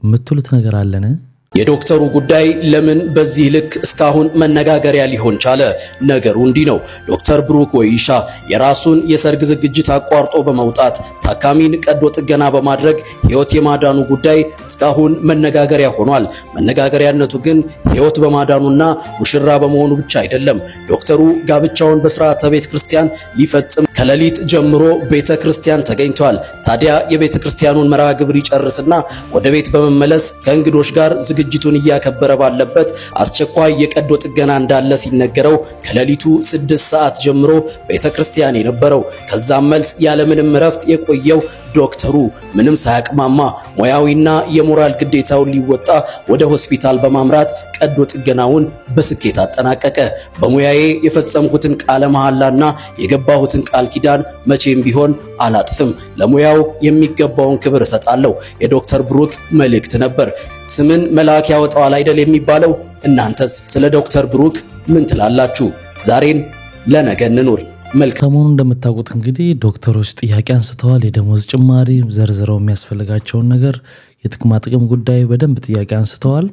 የምትሉት ነገር አለን? የዶክተሩ ጉዳይ ለምን በዚህ ልክ እስካሁን መነጋገሪያ ሊሆን ቻለ? ነገሩ እንዲህ ነው። ዶክተር ብሩክ ወይሻ የራሱን የሰርግ ዝግጅት አቋርጦ በመውጣት ታካሚን ቀዶ ጥገና በማድረግ ሕይወት የማዳኑ ጉዳይ እስካሁን መነጋገሪያ ሆኗል። መነጋገሪያነቱ ግን ሕይወት በማዳኑና ሙሽራ በመሆኑ ብቻ አይደለም። ዶክተሩ ጋብቻውን በስርዓተ ቤተ ክርስቲያን ሊፈጽም ከሌሊት ጀምሮ ቤተ ክርስቲያን ተገኝቷል። ታዲያ የቤተ ክርስቲያኑን መርሃ ግብር ይጨርስና ወደ ቤት በመመለስ ከእንግዶች ጋር ዝግጅቱን እያከበረ ባለበት አስቸኳይ የቀዶ ጥገና እንዳለ ሲነገረው ከሌሊቱ 6 ሰዓት ጀምሮ ቤተክርስቲያን የነበረው ከዛም መልስ ያለምንም እረፍት የቆየው ዶክተሩ ምንም ሳያቅማማ ሙያዊና የሞራል ግዴታውን ሊወጣ ወደ ሆስፒታል በማምራት ቀዶ ጥገናውን በስኬት አጠናቀቀ። በሙያዬ የፈጸምኩትን ቃለ መሐላና የገባሁትን ቃል ኪዳን መቼም ቢሆን አላጥፍም፣ ለሙያው የሚገባውን ክብር እሰጣለሁ የዶክተር ብሩክ መልእክት ነበር። ስምን መልአክ ያወጣዋል አይደል የሚባለው? እናንተስ ስለ ዶክተር ብሩክ ምን ትላላችሁ? ዛሬን ለነገ እንኑር። ሰሞኑን እንደምታውቁት እንግዲህ ዶክተሮች ጥያቄ አንስተዋል። የደሞዝ ጭማሪ ዘርዝረው የሚያስፈልጋቸውን ነገር የጥቅማ ጥቅም ጉዳይ በደንብ ጥያቄ አንስተዋል።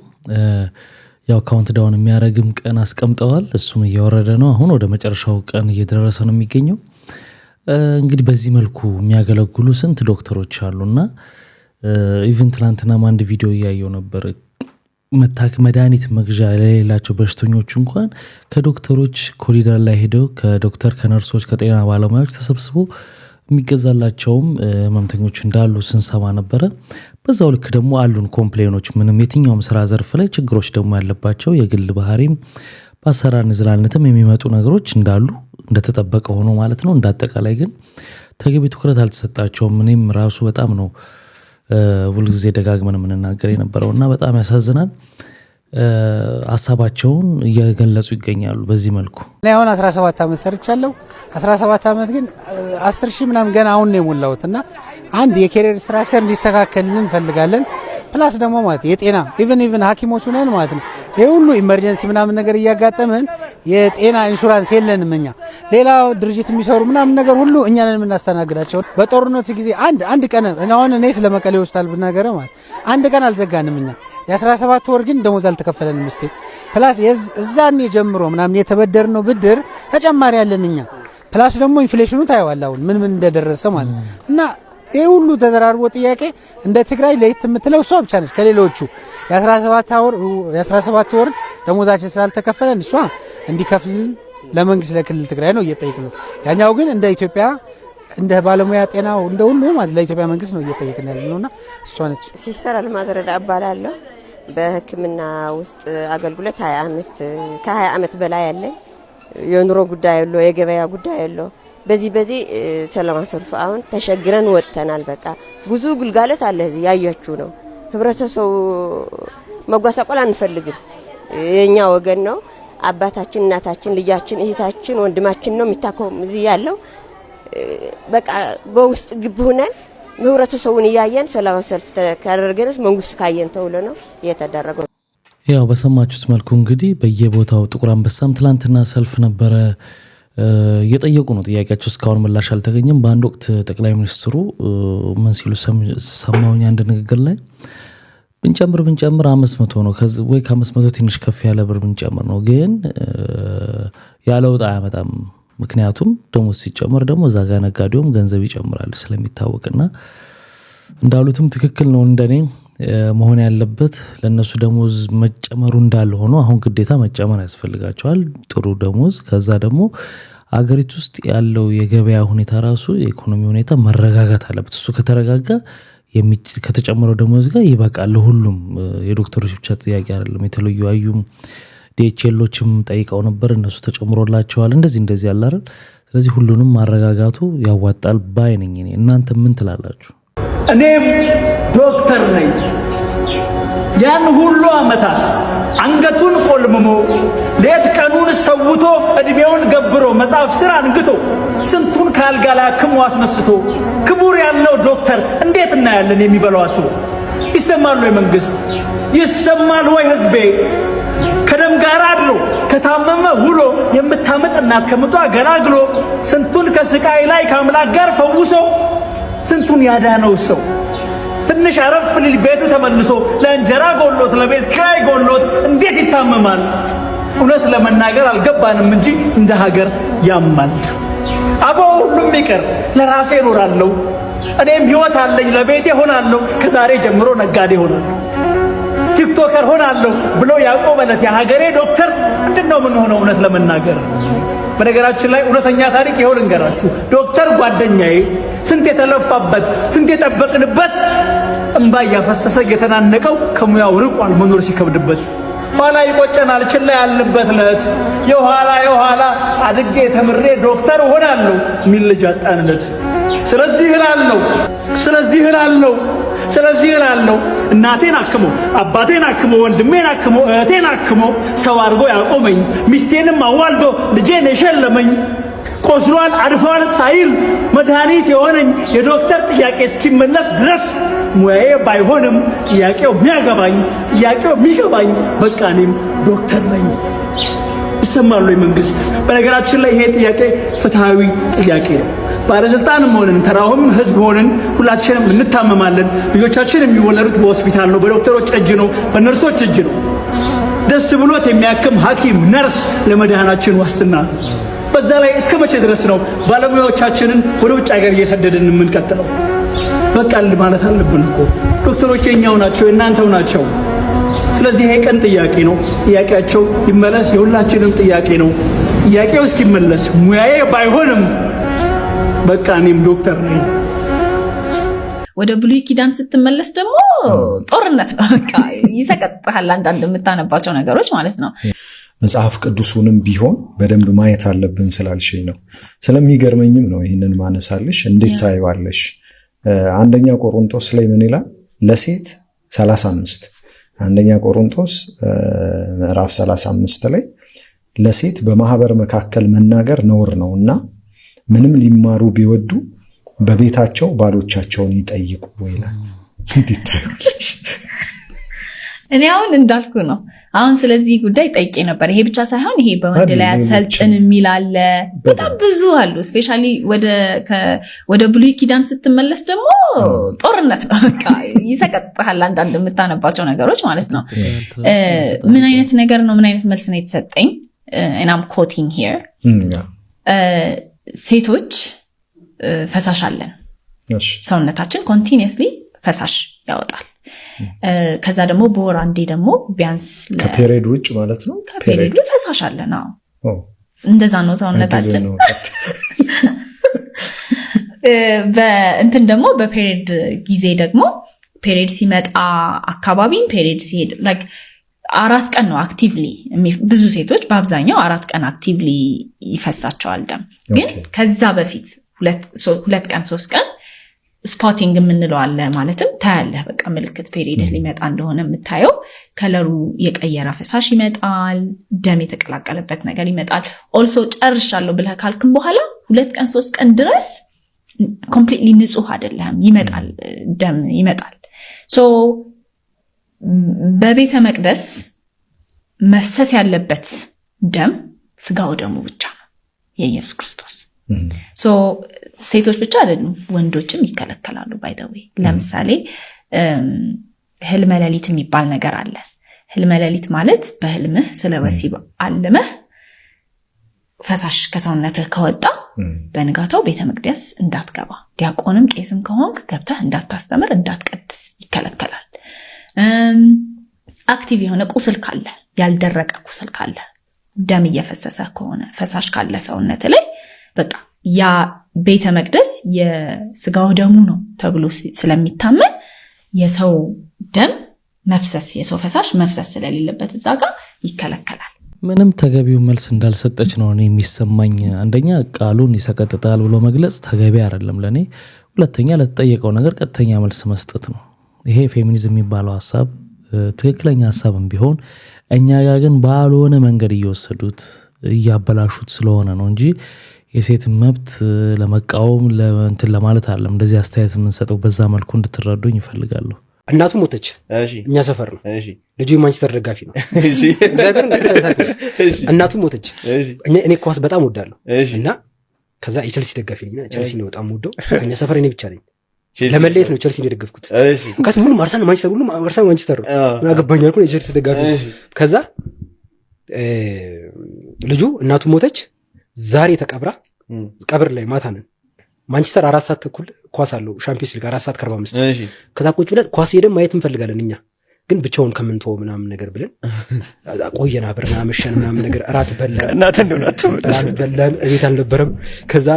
ያው ካውንት ዳውን የሚያረግም ቀን አስቀምጠዋል። እሱም እየወረደ ነው። አሁን ወደ መጨረሻው ቀን እየደረሰ ነው የሚገኘው። እንግዲህ በዚህ መልኩ የሚያገለግሉ ስንት ዶክተሮች አሉና ኢቭን ትናንትና አንድ ቪዲዮ እያየው ነበር። መድኃኒት መግዣ ለሌላቸው በሽተኞች እንኳን ከዶክተሮች ኮሪደር ላይ ሄደው ከዶክተር ከነርሶች ከጤና ባለሙያዎች ተሰብስቦ የሚገዛላቸውም ህመምተኞች እንዳሉ ስንሰማ ነበረ። በዛው ልክ ደግሞ አሉን ኮምፕሌኖች ምንም የትኛውም ስራ ዘርፍ ላይ ችግሮች ደግሞ ያለባቸው የግል ባህሪም በአሰራር ንዝላልነትም የሚመጡ ነገሮች እንዳሉ እንደተጠበቀ ሆኖ ማለት ነው። እንዳጠቃላይ ግን ተገቢ ትኩረት አልተሰጣቸውም። እኔም ራሱ በጣም ነው ሁሉ ጊዜ ደጋግመን የምንናገር የነበረውና በጣም ያሳዝናል። ሀሳባቸውን እየገለጹ ይገኛሉ በዚህ መልኩ። እኔ አሁን 17 ዓመት ሰርቻለሁ። 17 ዓመት ግን 10,000 ምናምን ገና አሁን ነው የሞላሁትና አንድ የኬሪየር ስትራክቸር እንዲስተካከልን እንፈልጋለን። ፕላስ ደግሞ ማለት የጤና ኢቭን ሐኪሞች ነን ማለት ነው። ይሄ ሁሉ ኢመርጀንሲ ምናምን ነገር እያጋጠመን የጤና ኢንሹራንስ የለንም እኛ። ሌላ ድርጅት የሚሰሩ ምናምን ነገር ሁሉ እኛ ነን የምናስተናግዳቸው። በጦርነት ጊዜ አንድ ቀን አሁን እኔ ስለመቀሌ ሆስፒታል ብናገረ ማለት አንድ ቀን አልዘጋንም እኛ። የ17 ወር ግን ደሞዝ አልተከፈለንም እስቲ። ፕላስ እዛኔ ጀምሮ ምናምን የተበደርነው ብድር ተጨማሪ ያለን እኛ። ፕላስ ደግሞ ኢንፍሌሽኑ ታየዋለህ አሁን ምን እንደደረሰ ማለት እና ይሄ ሁሉ ተደራርቦ ጥያቄ እንደ ትግራይ ለይት የምትለው እሷ ብቻ ነች ከሌሎቹ። የ17 ወር ደሞዛችን ስላልተከፈለን እሷ እንዲከፍል ለመንግስት ለክልል ትግራይ ነው እየጠየቅን። ያኛው ግን እንደ ኢትዮጵያ እንደ ባለሙያ ጤናው እንደ ሁሉ ማለት ለኢትዮጵያ መንግስት ነው እየጠየቅን ያለነውና እሷ ነች። ሲስተር አልማዝረዳ እባላለሁ። በሕክምና ውስጥ አገልግሎት 20 ዓመት በላይ ያለኝ። የኑሮ ጉዳይ ያለው የገበያ ጉዳይ ያለው በዚህ ሰላማዊ ሰልፍ አሁን ተሸግረን ወጥተናል። በቃ ብዙ ግልጋሎት አለ እዚህ ያያችሁ ነው። ህብረተሰቡ መጓሳቆል አንፈልግም። የኛ ወገን ነው። አባታችን፣ እናታችን፣ ልጃችን፣ እህታችን፣ ወንድማችን ነው የሚታከም እዚህ ያለው። በቃ በውስጥ ግብ ሆነን ህብረተሰቡን እያየን ሰላማዊ ሰልፍ ካደረገንስ መንግስት ካየን ተውሎ ነው የተደረገው። ያው በሰማችሁት መልኩ እንግዲህ በየቦታው ጥቁር አንበሳም ትላንትና ሰልፍ ነበረ። እየጠየቁ ነው። ጥያቄያቸው እስካሁን ምላሽ አልተገኘም። በአንድ ወቅት ጠቅላይ ሚኒስትሩ ምን ሲሉ ሰማሁኝ አንድ ንግግር ላይ ብንጨምር 500 ነው ወይ ከ500 ትንሽ ከፍ ያለ ብር ብንጨምር ነው ግን ያለውጥ አያመጣም። ምክንያቱም ደሞዝ ሲጨምር ደግሞ እዛ ጋር ነጋዴውም ገንዘብ ይጨምራል ስለሚታወቅና እንዳሉትም ትክክል ነው። እንደኔ መሆን ያለበት ለነሱ ደሞዝ መጨመሩ እንዳለ ሆኖ አሁን ግዴታ መጨመር ያስፈልጋቸዋል ጥሩ ደሞዝ። ከዛ ደግሞ አገሪቱ ውስጥ ያለው የገበያ ሁኔታ ራሱ የኢኮኖሚ ሁኔታ መረጋጋት አለበት። እሱ ከተረጋጋ ከተጨመረው ደሞዝ ጋር ይበቃል ለሁሉም። የዶክተሮች ብቻ ጥያቄ አይደለም። የተለዩ አዩም ዲኤችኤሎችም ጠይቀው ነበር፣ እነሱ ተጨምሮላቸዋል። እንደዚህ ያለ አይደል? ስለዚህ ሁሉንም ማረጋጋቱ ያዋጣል ባይ ነኝ እኔ። እናንተ ምን ትላላችሁ? እኔም ዶክተር ነኝ። ያን ሁሉ ዓመታት አንገቱን ቆልምሞ ሌት ቀኑን ሰውቶ እድሜውን ገብሮ መጽሐፍ ስራ አንግቶ ስንቱን ካልጋ ላይ አክሞ አስነስቶ ክቡር ያለው ዶክተር እንዴት እናያለን? የሚበላው አጥቶ ይሰማል ወይ መንግስት? ይሰማል ወይ ህዝቤ? ከደም ጋር አድሮ ከታመመ ውሎ የምታመጥ እናት ከምጧ ገላግሎ ስንቱን ከስቃይ ላይ ከአምላክ ጋር ፈውሶ ስንቱን ያዳነው ሰው ትንሽ አረፍ ሊል ቤቱ ተመልሶ ለእንጀራ ጎሎት ለቤት ኪራይ ጎሎት እንዴት ይታመማል? እውነት ለመናገር አልገባንም እንጂ እንደ ሀገር ያማል። አቦ ሁሉም ይቀር ለራሴ እኖራለሁ፣ እኔም ህይወት አለኝ ለቤቴ ሆናለሁ፣ ከዛሬ ጀምሮ ነጋዴ ሆናለሁ፣ ቲክቶከር ሆናለሁ ብሎ ያቆመለት የሀገሬ ዶክተር ምንድነው ምን ሆነው? እውነት ለመናገር በነገራችን ላይ እውነተኛ ታሪክ ይኸው ልንገራችሁ። ዶክተር ጓደኛዬ ስንት የተለፋበት ስንት የጠበቅንበት እንባ እያፈሰሰ እየተናነቀው ከሙያው ርቋል መኖር ሲከብድበት። ኋላ ይቆጨናል ችላ ያልንበት ለት የኋላ አድጌ ተምሬ ዶክተር ሆናለሁ ሚል ልጅ አጣንለት። ስለዚህ እላለሁ እናቴን አክሞ አባቴን አክሞ ወንድሜን አክሞ እህቴን አክሞ ሰው አድርጎ ያቆመኝ ሚስቴንም አዋልዶ ልጄን የሸለመኝ ቆስሏል አድፏል ሳይል መድኃኒት የሆነኝ የዶክተር ጥያቄ እስኪመለስ ድረስ ሙያዬ ባይሆንም ጥያቄው የሚገባኝ በቃ እኔም ዶክተር ነኝ። ያሰማሉ መንግስት? በነገራችን ላይ ይሄ ጥያቄ ፍትሃዊ ጥያቄ ነው። ባለስልጣንም ሆነን ተራውም ህዝብ ሆነን ሁላችንም እንታመማለን። ልጆቻችን የሚወለዱት በሆስፒታል ነው፣ በዶክተሮች እጅ ነው፣ በነርሶች እጅ ነው። ደስ ብሎት የሚያክም ሐኪም ነርስ ለመድኃናችን ዋስትና ነው። በዛ ላይ እስከ መቼ ድረስ ነው ባለሙያዎቻችንን ወደ ውጭ ሀገር እየሰደድን የምንቀጥለው? በቃል ማለት አለብን እኮ ዶክተሮች የኛው ናቸው፣ የእናንተው ናቸው። ስለዚህ ይሄ ቀን ጥያቄ ነው። ጥያቄያቸው ይመለስ፣ የሁላችንም ጥያቄ ነው። ጥያቄው እስኪመለስ ሙያዬ ባይሆንም በቃ እኔም ዶክተር ነኝ። ወደ ብሉይ ኪዳን ስትመለስ ደግሞ ጦርነት ነው። በቃ ይሰቀጥሃል አንዳንድ የምታነባቸው ነገሮች ማለት ነው። መጽሐፍ ቅዱሱንም ቢሆን በደንብ ማየት አለብን ስላልሽኝ ነው። ስለሚገርመኝም ነው ይህንን ማነሳልሽ። እንዴት ታይዋለሽ? አንደኛ ቆሮንቶስ ላይ ምን ይላል? ለሴት 35 አንደኛ ቆሮንቶስ ምዕራፍ 35 ላይ ለሴት በማህበር መካከል መናገር ነውር ነውና ምንም ሊማሩ ቢወዱ በቤታቸው ባሎቻቸውን ይጠይቁ ይላል። እንዴት ታይዋለሽ? እኔ አሁን እንዳልኩ ነው። አሁን ስለዚህ ጉዳይ ጠይቄ ነበር። ይሄ ብቻ ሳይሆን ይሄ በወንድ ላይ አትሰልጥን የሚል አለ። በጣም ብዙ አሉ። ስፔሻሊ ወደ ብሉይ ኪዳን ስትመለስ ደግሞ ጦርነት ነው። በቃ ይሰቀጥሃል አንዳንድ የምታነባቸው ነገሮች ማለት ነው። ምን አይነት ነገር ነው? ምን አይነት መልስ ነው የተሰጠኝ? and I'm quoting here ሴቶች ፈሳሽ አለን። ሰውነታችን ኮንቲኒየስሊ ፈሳሽ ያወጣል። ከዛ ደግሞ በወር አንዴ ደግሞ ቢያንስ ከፔሪድ ውጭ ማለት ነው። ከፔሪድ ፈሳሽ አለን። አዎ እንደዛ ነው ሰውነታችን። በእንትን ደግሞ በፔሪድ ጊዜ ደግሞ ፔሪድ ሲመጣ አካባቢን ፔሪድ ሲሄድ like 4 ቀን ነው አክቲቭሊ ብዙ ሴቶች በአብዛኛው 4 ቀን አክቲቭሊ ይፈሳቸዋል ደም። ግን ከዛ በፊት 2 ቀን 3 ቀን ስፖቲንግ የምንለው አለ። ማለትም ታያለህ በቃ ምልክት ፔሪድ ሊመጣ እንደሆነ የምታየው ከለሩ የቀየረ ፈሳሽ ይመጣል፣ ደም የተቀላቀለበት ነገር ይመጣል። ኦልሶ ጨርሻለሁ ብለህ ካልክም በኋላ 2 ቀን 3 ቀን ድረስ ኮምፕሊትሊ ንጹህ አይደለም፣ ይመጣል፣ ደም ይመጣል። ሶ በቤተ መቅደስ መፍሰስ ያለበት ደም ስጋው ደሙ ብቻ ነው የኢየሱስ ክርስቶስ። ሶ ሴቶች ብቻ አይደሉም ወንዶችም ይከለከላሉ። ባይ ዘ ዌይ ለምሳሌ ህልመ ሌሊት የሚባል ነገር አለ። ህልመ ሌሊት ማለት በህልምህ ስለ ወሲብ አልመህ ፈሳሽ ከሰውነትህ ከወጣ በንጋታው ቤተ መቅደስ እንዳትገባ፣ ዲያቆንም ቄስም ከሆንክ ገብተህ እንዳታስተምር እንዳትቀድስ ይከለከላል። አክቲቭ የሆነ ቁስል ካለ፣ ያልደረቀ ቁስል ካለ፣ ደም እየፈሰሰ ከሆነ፣ ፈሳሽ ካለ ሰውነት ላይ በቃ ያ ቤተ መቅደስ የስጋው ደሙ ነው ተብሎ ስለሚታመን የሰው ደም መፍሰስ የሰው ፈሳሽ መፍሰስ ስለሌለበት እዛ ጋር ይከለከላል። ምንም ተገቢው መልስ እንዳልሰጠች ነው እኔ የሚሰማኝ። አንደኛ ቃሉን ይሰቀጥጣል ብሎ መግለጽ ተገቢ አይደለም ለኔ። ሁለተኛ ለተጠየቀው ነገር ቀጥተኛ መልስ መስጠት ነው። ይሄ ፌሚኒዝም የሚባለው ሐሳብ ትክክለኛ ሐሳብም ቢሆን እኛ ጋር ግን ባልሆነ መንገድ እየወሰዱት እያበላሹት ስለሆነ ነው እንጂ የሴት መብት ለመቃወም ለእንትን ለማለት አይደለም እንደዚህ አስተያየት የምንሰጠው። በዛ መልኩ እንድትረዱኝ ይፈልጋሉ። እናቱ ሞተች። እኛ ሰፈር ነው። ልጁ የማንቸስተር ደጋፊ ነው። እናቱ ሞተች። እኔ ኳስ በጣም ወዳለሁ እና ከዛ የቸልሲ ደጋፊ ነኝ። ቸልሲ ነው በጣም ወደው። ከኛ ሰፈር እኔ ብቻ ነኝ ለመለየት ነው ቸልሲ ነው የደገፍኩት። ከዛ ሁሉም አርሰናል ማንቸስተር፣ ሁሉም አርሰናል ማንቸስተር ነው። ምን አገባኝ አልኩ የቸልሲ ደጋፊ። ከዛ ልጁ እናቱ ሞተች። ዛሬ ተቀብራ ቀብር ላይ ማታ ነን። ማንቸስተር 4 ሰዓት ተኩል ኳስ አለው ሻምፒዮንስ ሊግ 4 ሰዓት ከ45። ከዛ ቁጭ ብለን ኳስ ሄደን ማየት እንፈልጋለን እኛ ግን ብቻውን ከምንተው ምናምን ነገር ብለን ቆየና አብረን አመሸን ምናምን ነገር እራት በላን። እራት በላን እቤት አልነበረም። ከዛ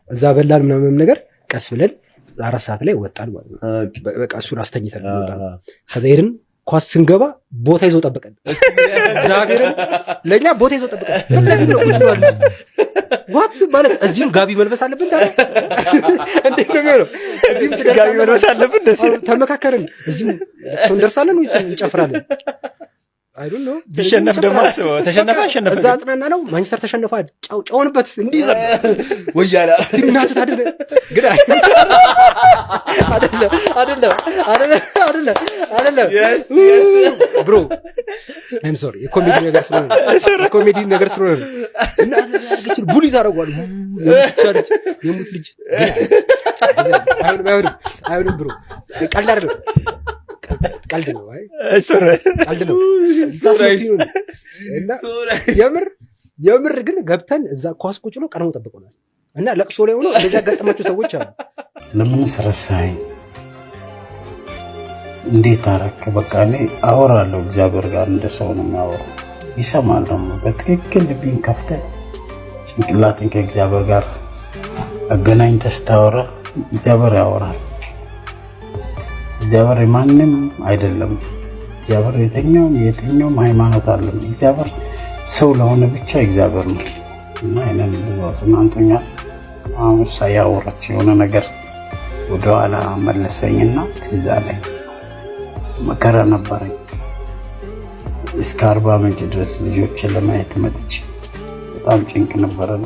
እዛ በላን ምናምን ነገር ቀስ ብለን 4 ሰዓት ላይ ወጣን ማለት ነው። በቃ እሱን አስተኝተን ወጣን። ከዛ ሄድን ኳስ ስንገባ ቦታ ይዞ ጠበቀን። እግዚአብሔር ለኛ ቦታ ይዞ ጠበቀን። ለምን ነው ቁጥሩ ዋትስ ማለት እዚህም ጋቢ መልበስ አለብን ታዲያ እንዴት ነው የሚሆነው? እዚህም ጋቢ መልበስ አለብን። ተመካከርን። እዚህም እንደርሳለን ወይስ እንጨፍራለን? አይ ዶንት ኖ። ቢሸነፍ ደግሞ አስበው ተሸነፈ አሸነፈ እዛ አጽናና ነው። ማንቸስተር ተሸነፈ። ጫውንበት እንዲህ ወያላ እስቲ እናት ታደለ ግን አይደለም ብሮ አይም ሶሪ የኮሜዲ ነገር ስለሆነ እና አድርገሽ ቡሊ ታረጋዋል የሙት ልጅ አይሁን ብሮ ቀልድ ነው እና የምር ግን ገብተን እዛ ኳስ ቁጭ ነው ቀርሞ ጠብቀናል እና ለቅሶ ላይ ሆኖ እንደዛ ያጋጠማቸው ሰዎች አሉ። ለምን ረሳኸኝ? እንዴት አደረክ? በቃ እኔ አወራለሁ እግዚአብሔር ጋር እንደ ሰው ነው የማወራው። ይሰማል ደግሞ በትክክል ልቤን ከፍተህ ጭንቅላትን ከእግዚአብሔር ጋር አገናኝተህ ስታወራ እግዚአብሔር ያወራል። እግዚአብሔር ማንም አይደለም። እግዚአብሔር የትኛውም ሃይማኖት አለም። እግዚአብሔር ሰው ለሆነ ብቻ እግዚአብሔር ነው እና እኔን አጽናንቶኛል። አሁን ሳያወራች የሆነ ነገር ወደኋላ መለሰኝና ትዝ አለኝ። መከራ ነበረኝ እስከ 40 ምንጭ ድረስ ልጆችን ለማየት መጥቼ በጣም ጭንቅ ነበረና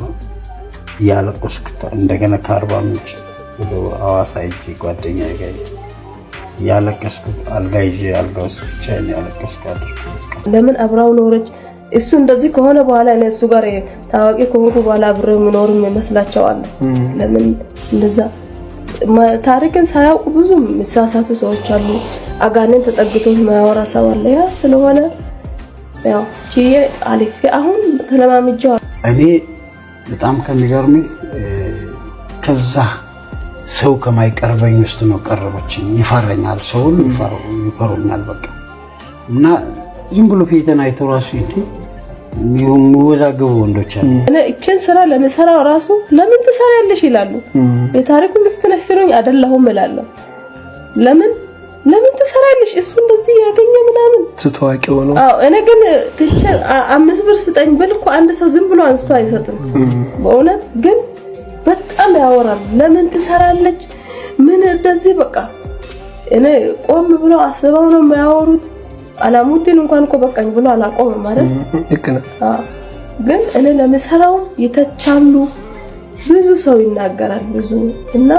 ያለቀስኩ እንደገና ከ40 ምንጭ ወደ ሐዋሳ ሄጄ ጓደኛዬ ጋር ያለቀስኩ አልጋ ይዤ አልጋ ውስጥ ብቻዬን ያለቀስኩ አድርኩ። ለምን አብራው ኖረች? እሱ እንደዚህ ከሆነ በኋላ እኔ እሱ ጋር ታዋቂ ከሆንኩ በኋላ አብረው የሚኖሩ ይመስላቸዋል። ለምን እንደዛ ታሪክን ሳያውቁ ብዙ የሚሳሳቱ ሰዎች አሉ። አጋንን ተጠግቶ ማያወራ ሰው አለ። ያ ስለሆነ ያው ቺዬ አልፌ አሁን ተለማምጄው እኔ በጣም ከሚገርመኝ ከዛ ሰው ከማይቀርበኝ ውስጥ ነው ቀረበችኝ። ይፈረኛል፣ ሰው ሁሉ ይፈሩኛል በቃ እና ዝም ብሎ ፊትን አይቶ ራሱ የሚወዛገቡ ወንዶች አሉ። እኔ እችን ስራ ለምሰራው ራሱ ለምን ትሰሪያለሽ ይላሉ። የታሪኩ ምስት ነሽ ሲሉኝ አይደለሁም እላለሁ። ለምን ትሰሪያለሽ? እሱ እንደዚህ ያገኘ ምናምን ተታዋቂው ነው። አዎ እኔ ግን ትቼ 5 ብር ስጠኝ ብል እኮ አንድ ሰው ዝም ብሎ አንስቶ አይሰጥም። በእውነት ግን በጣም ያወራል። ለምን ትሰራለች? ምን እንደዚህ በቃ እኔ ቆም ብሎ አስበው ነው የሚያወሩት። አላሙዲን እንኳን እኮ በቃኝ ብሎ አላቆመም ማለት ግን እኔ ለምሰራው ይተቻሉ። ብዙ ሰው ይናገራል ብዙ እና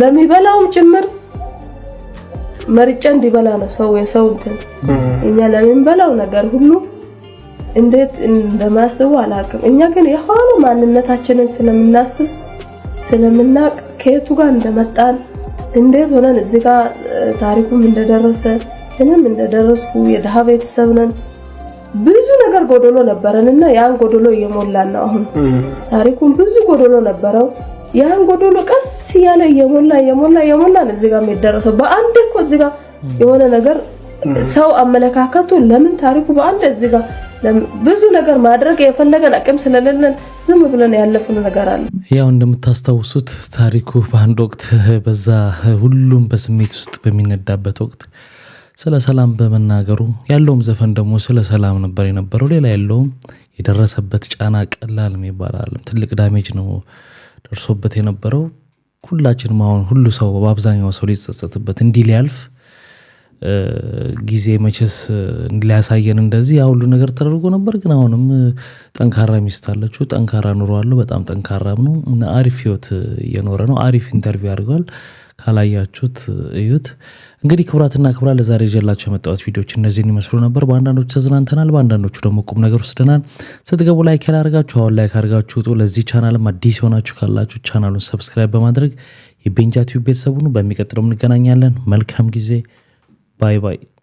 ለሚበላውም ጭምር መርጫ እንዲበላ ነው ሰው የሰው እንትን እኛ ለምንበላው ነገር ሁሉ እንዴት እንደማስቡ አላውቅም። እኛ ግን የሆነ ማንነታችንን ስለምናቅ ከየቱ ጋር እንደመጣን እንዴት ሆነን እዚህ ጋር ታሪኩም እንደደረሰ እኔም እንደደረስኩ የደሃ ቤተሰብ ነን። ብዙ ነገር ጎደሎ ነበረንና ያን ጎደሎ እየሞላን ነው። አሁን ታሪኩም ብዙ ጎደሎ ነበረው። ያን ጎደሎ ቀስ ያለ እየሞላ እዚህ ጋር የሚደረሰው በአንድ እኮ እዚህ ጋር የሆነ ነገር ሰው አመለካከቱ ለምን ታሪኩ በአንድ እዚህ ጋር ብዙ ነገር ማድረግ የፈለገን አቅም ስለሌለን ዝም ብለን ያለፈን ነገር አለ። ያው እንደምታስታውሱት ታሪኩ በአንድ ወቅት በዛ ሁሉም በስሜት ውስጥ በሚነዳበት ወቅት ስለ ሰላም በመናገሩ ያለውም ዘፈን ደግሞ ስለ ሰላም ነበር የነበረው። ሌላ ያለውም የደረሰበት ጫና ቀላል የሚባል አይደለም። ትልቅ ዳሜጅ ነው ደርሶበት የነበረው። ሁላችንም አሁን ሁሉ ሰው በአብዛኛው ሰው ሊጸጸትበት እንዲህ ሊያልፍ ጊዜ መቼስ ሊያሳየን እንደዚህ ያ ሁሉ ነገር ተደርጎ ነበር። ግን አሁንም ጠንካራ ሚስት አለችው፣ ጠንካራ ኑሮ አለው፣ በጣም ጠንካራም ነው። አሪፍ ህይወት እየኖረ ነው። አሪፍ ኢንተርቪው አድርጓል። ካላያችሁት እዩት። እንግዲህ ክቡራትና ክቡራን ለዛሬ ይዤላችሁ የመጣሁት ቪዲዮዎች እነዚህን ይመስሉ ነበር። በአንዳንዶቹ ተዝናንተናል፣ በአንዳንዶቹ ደግሞ ቁም ነገር ወስደናል። ስትገቡ ላይክ ያላርጋችሁ አሁን ላይክ አድርጋችሁ ውጡ። ለዚህ ቻናልም አዲስ የሆናችሁ ካላችሁ ቻናሉን ሰብስክራይብ በማድረግ የቤንጃ ቲዩብ ቤተሰቡን በሚቀጥለው እንገናኛለን። መልካም ጊዜ። ባይ ባይ።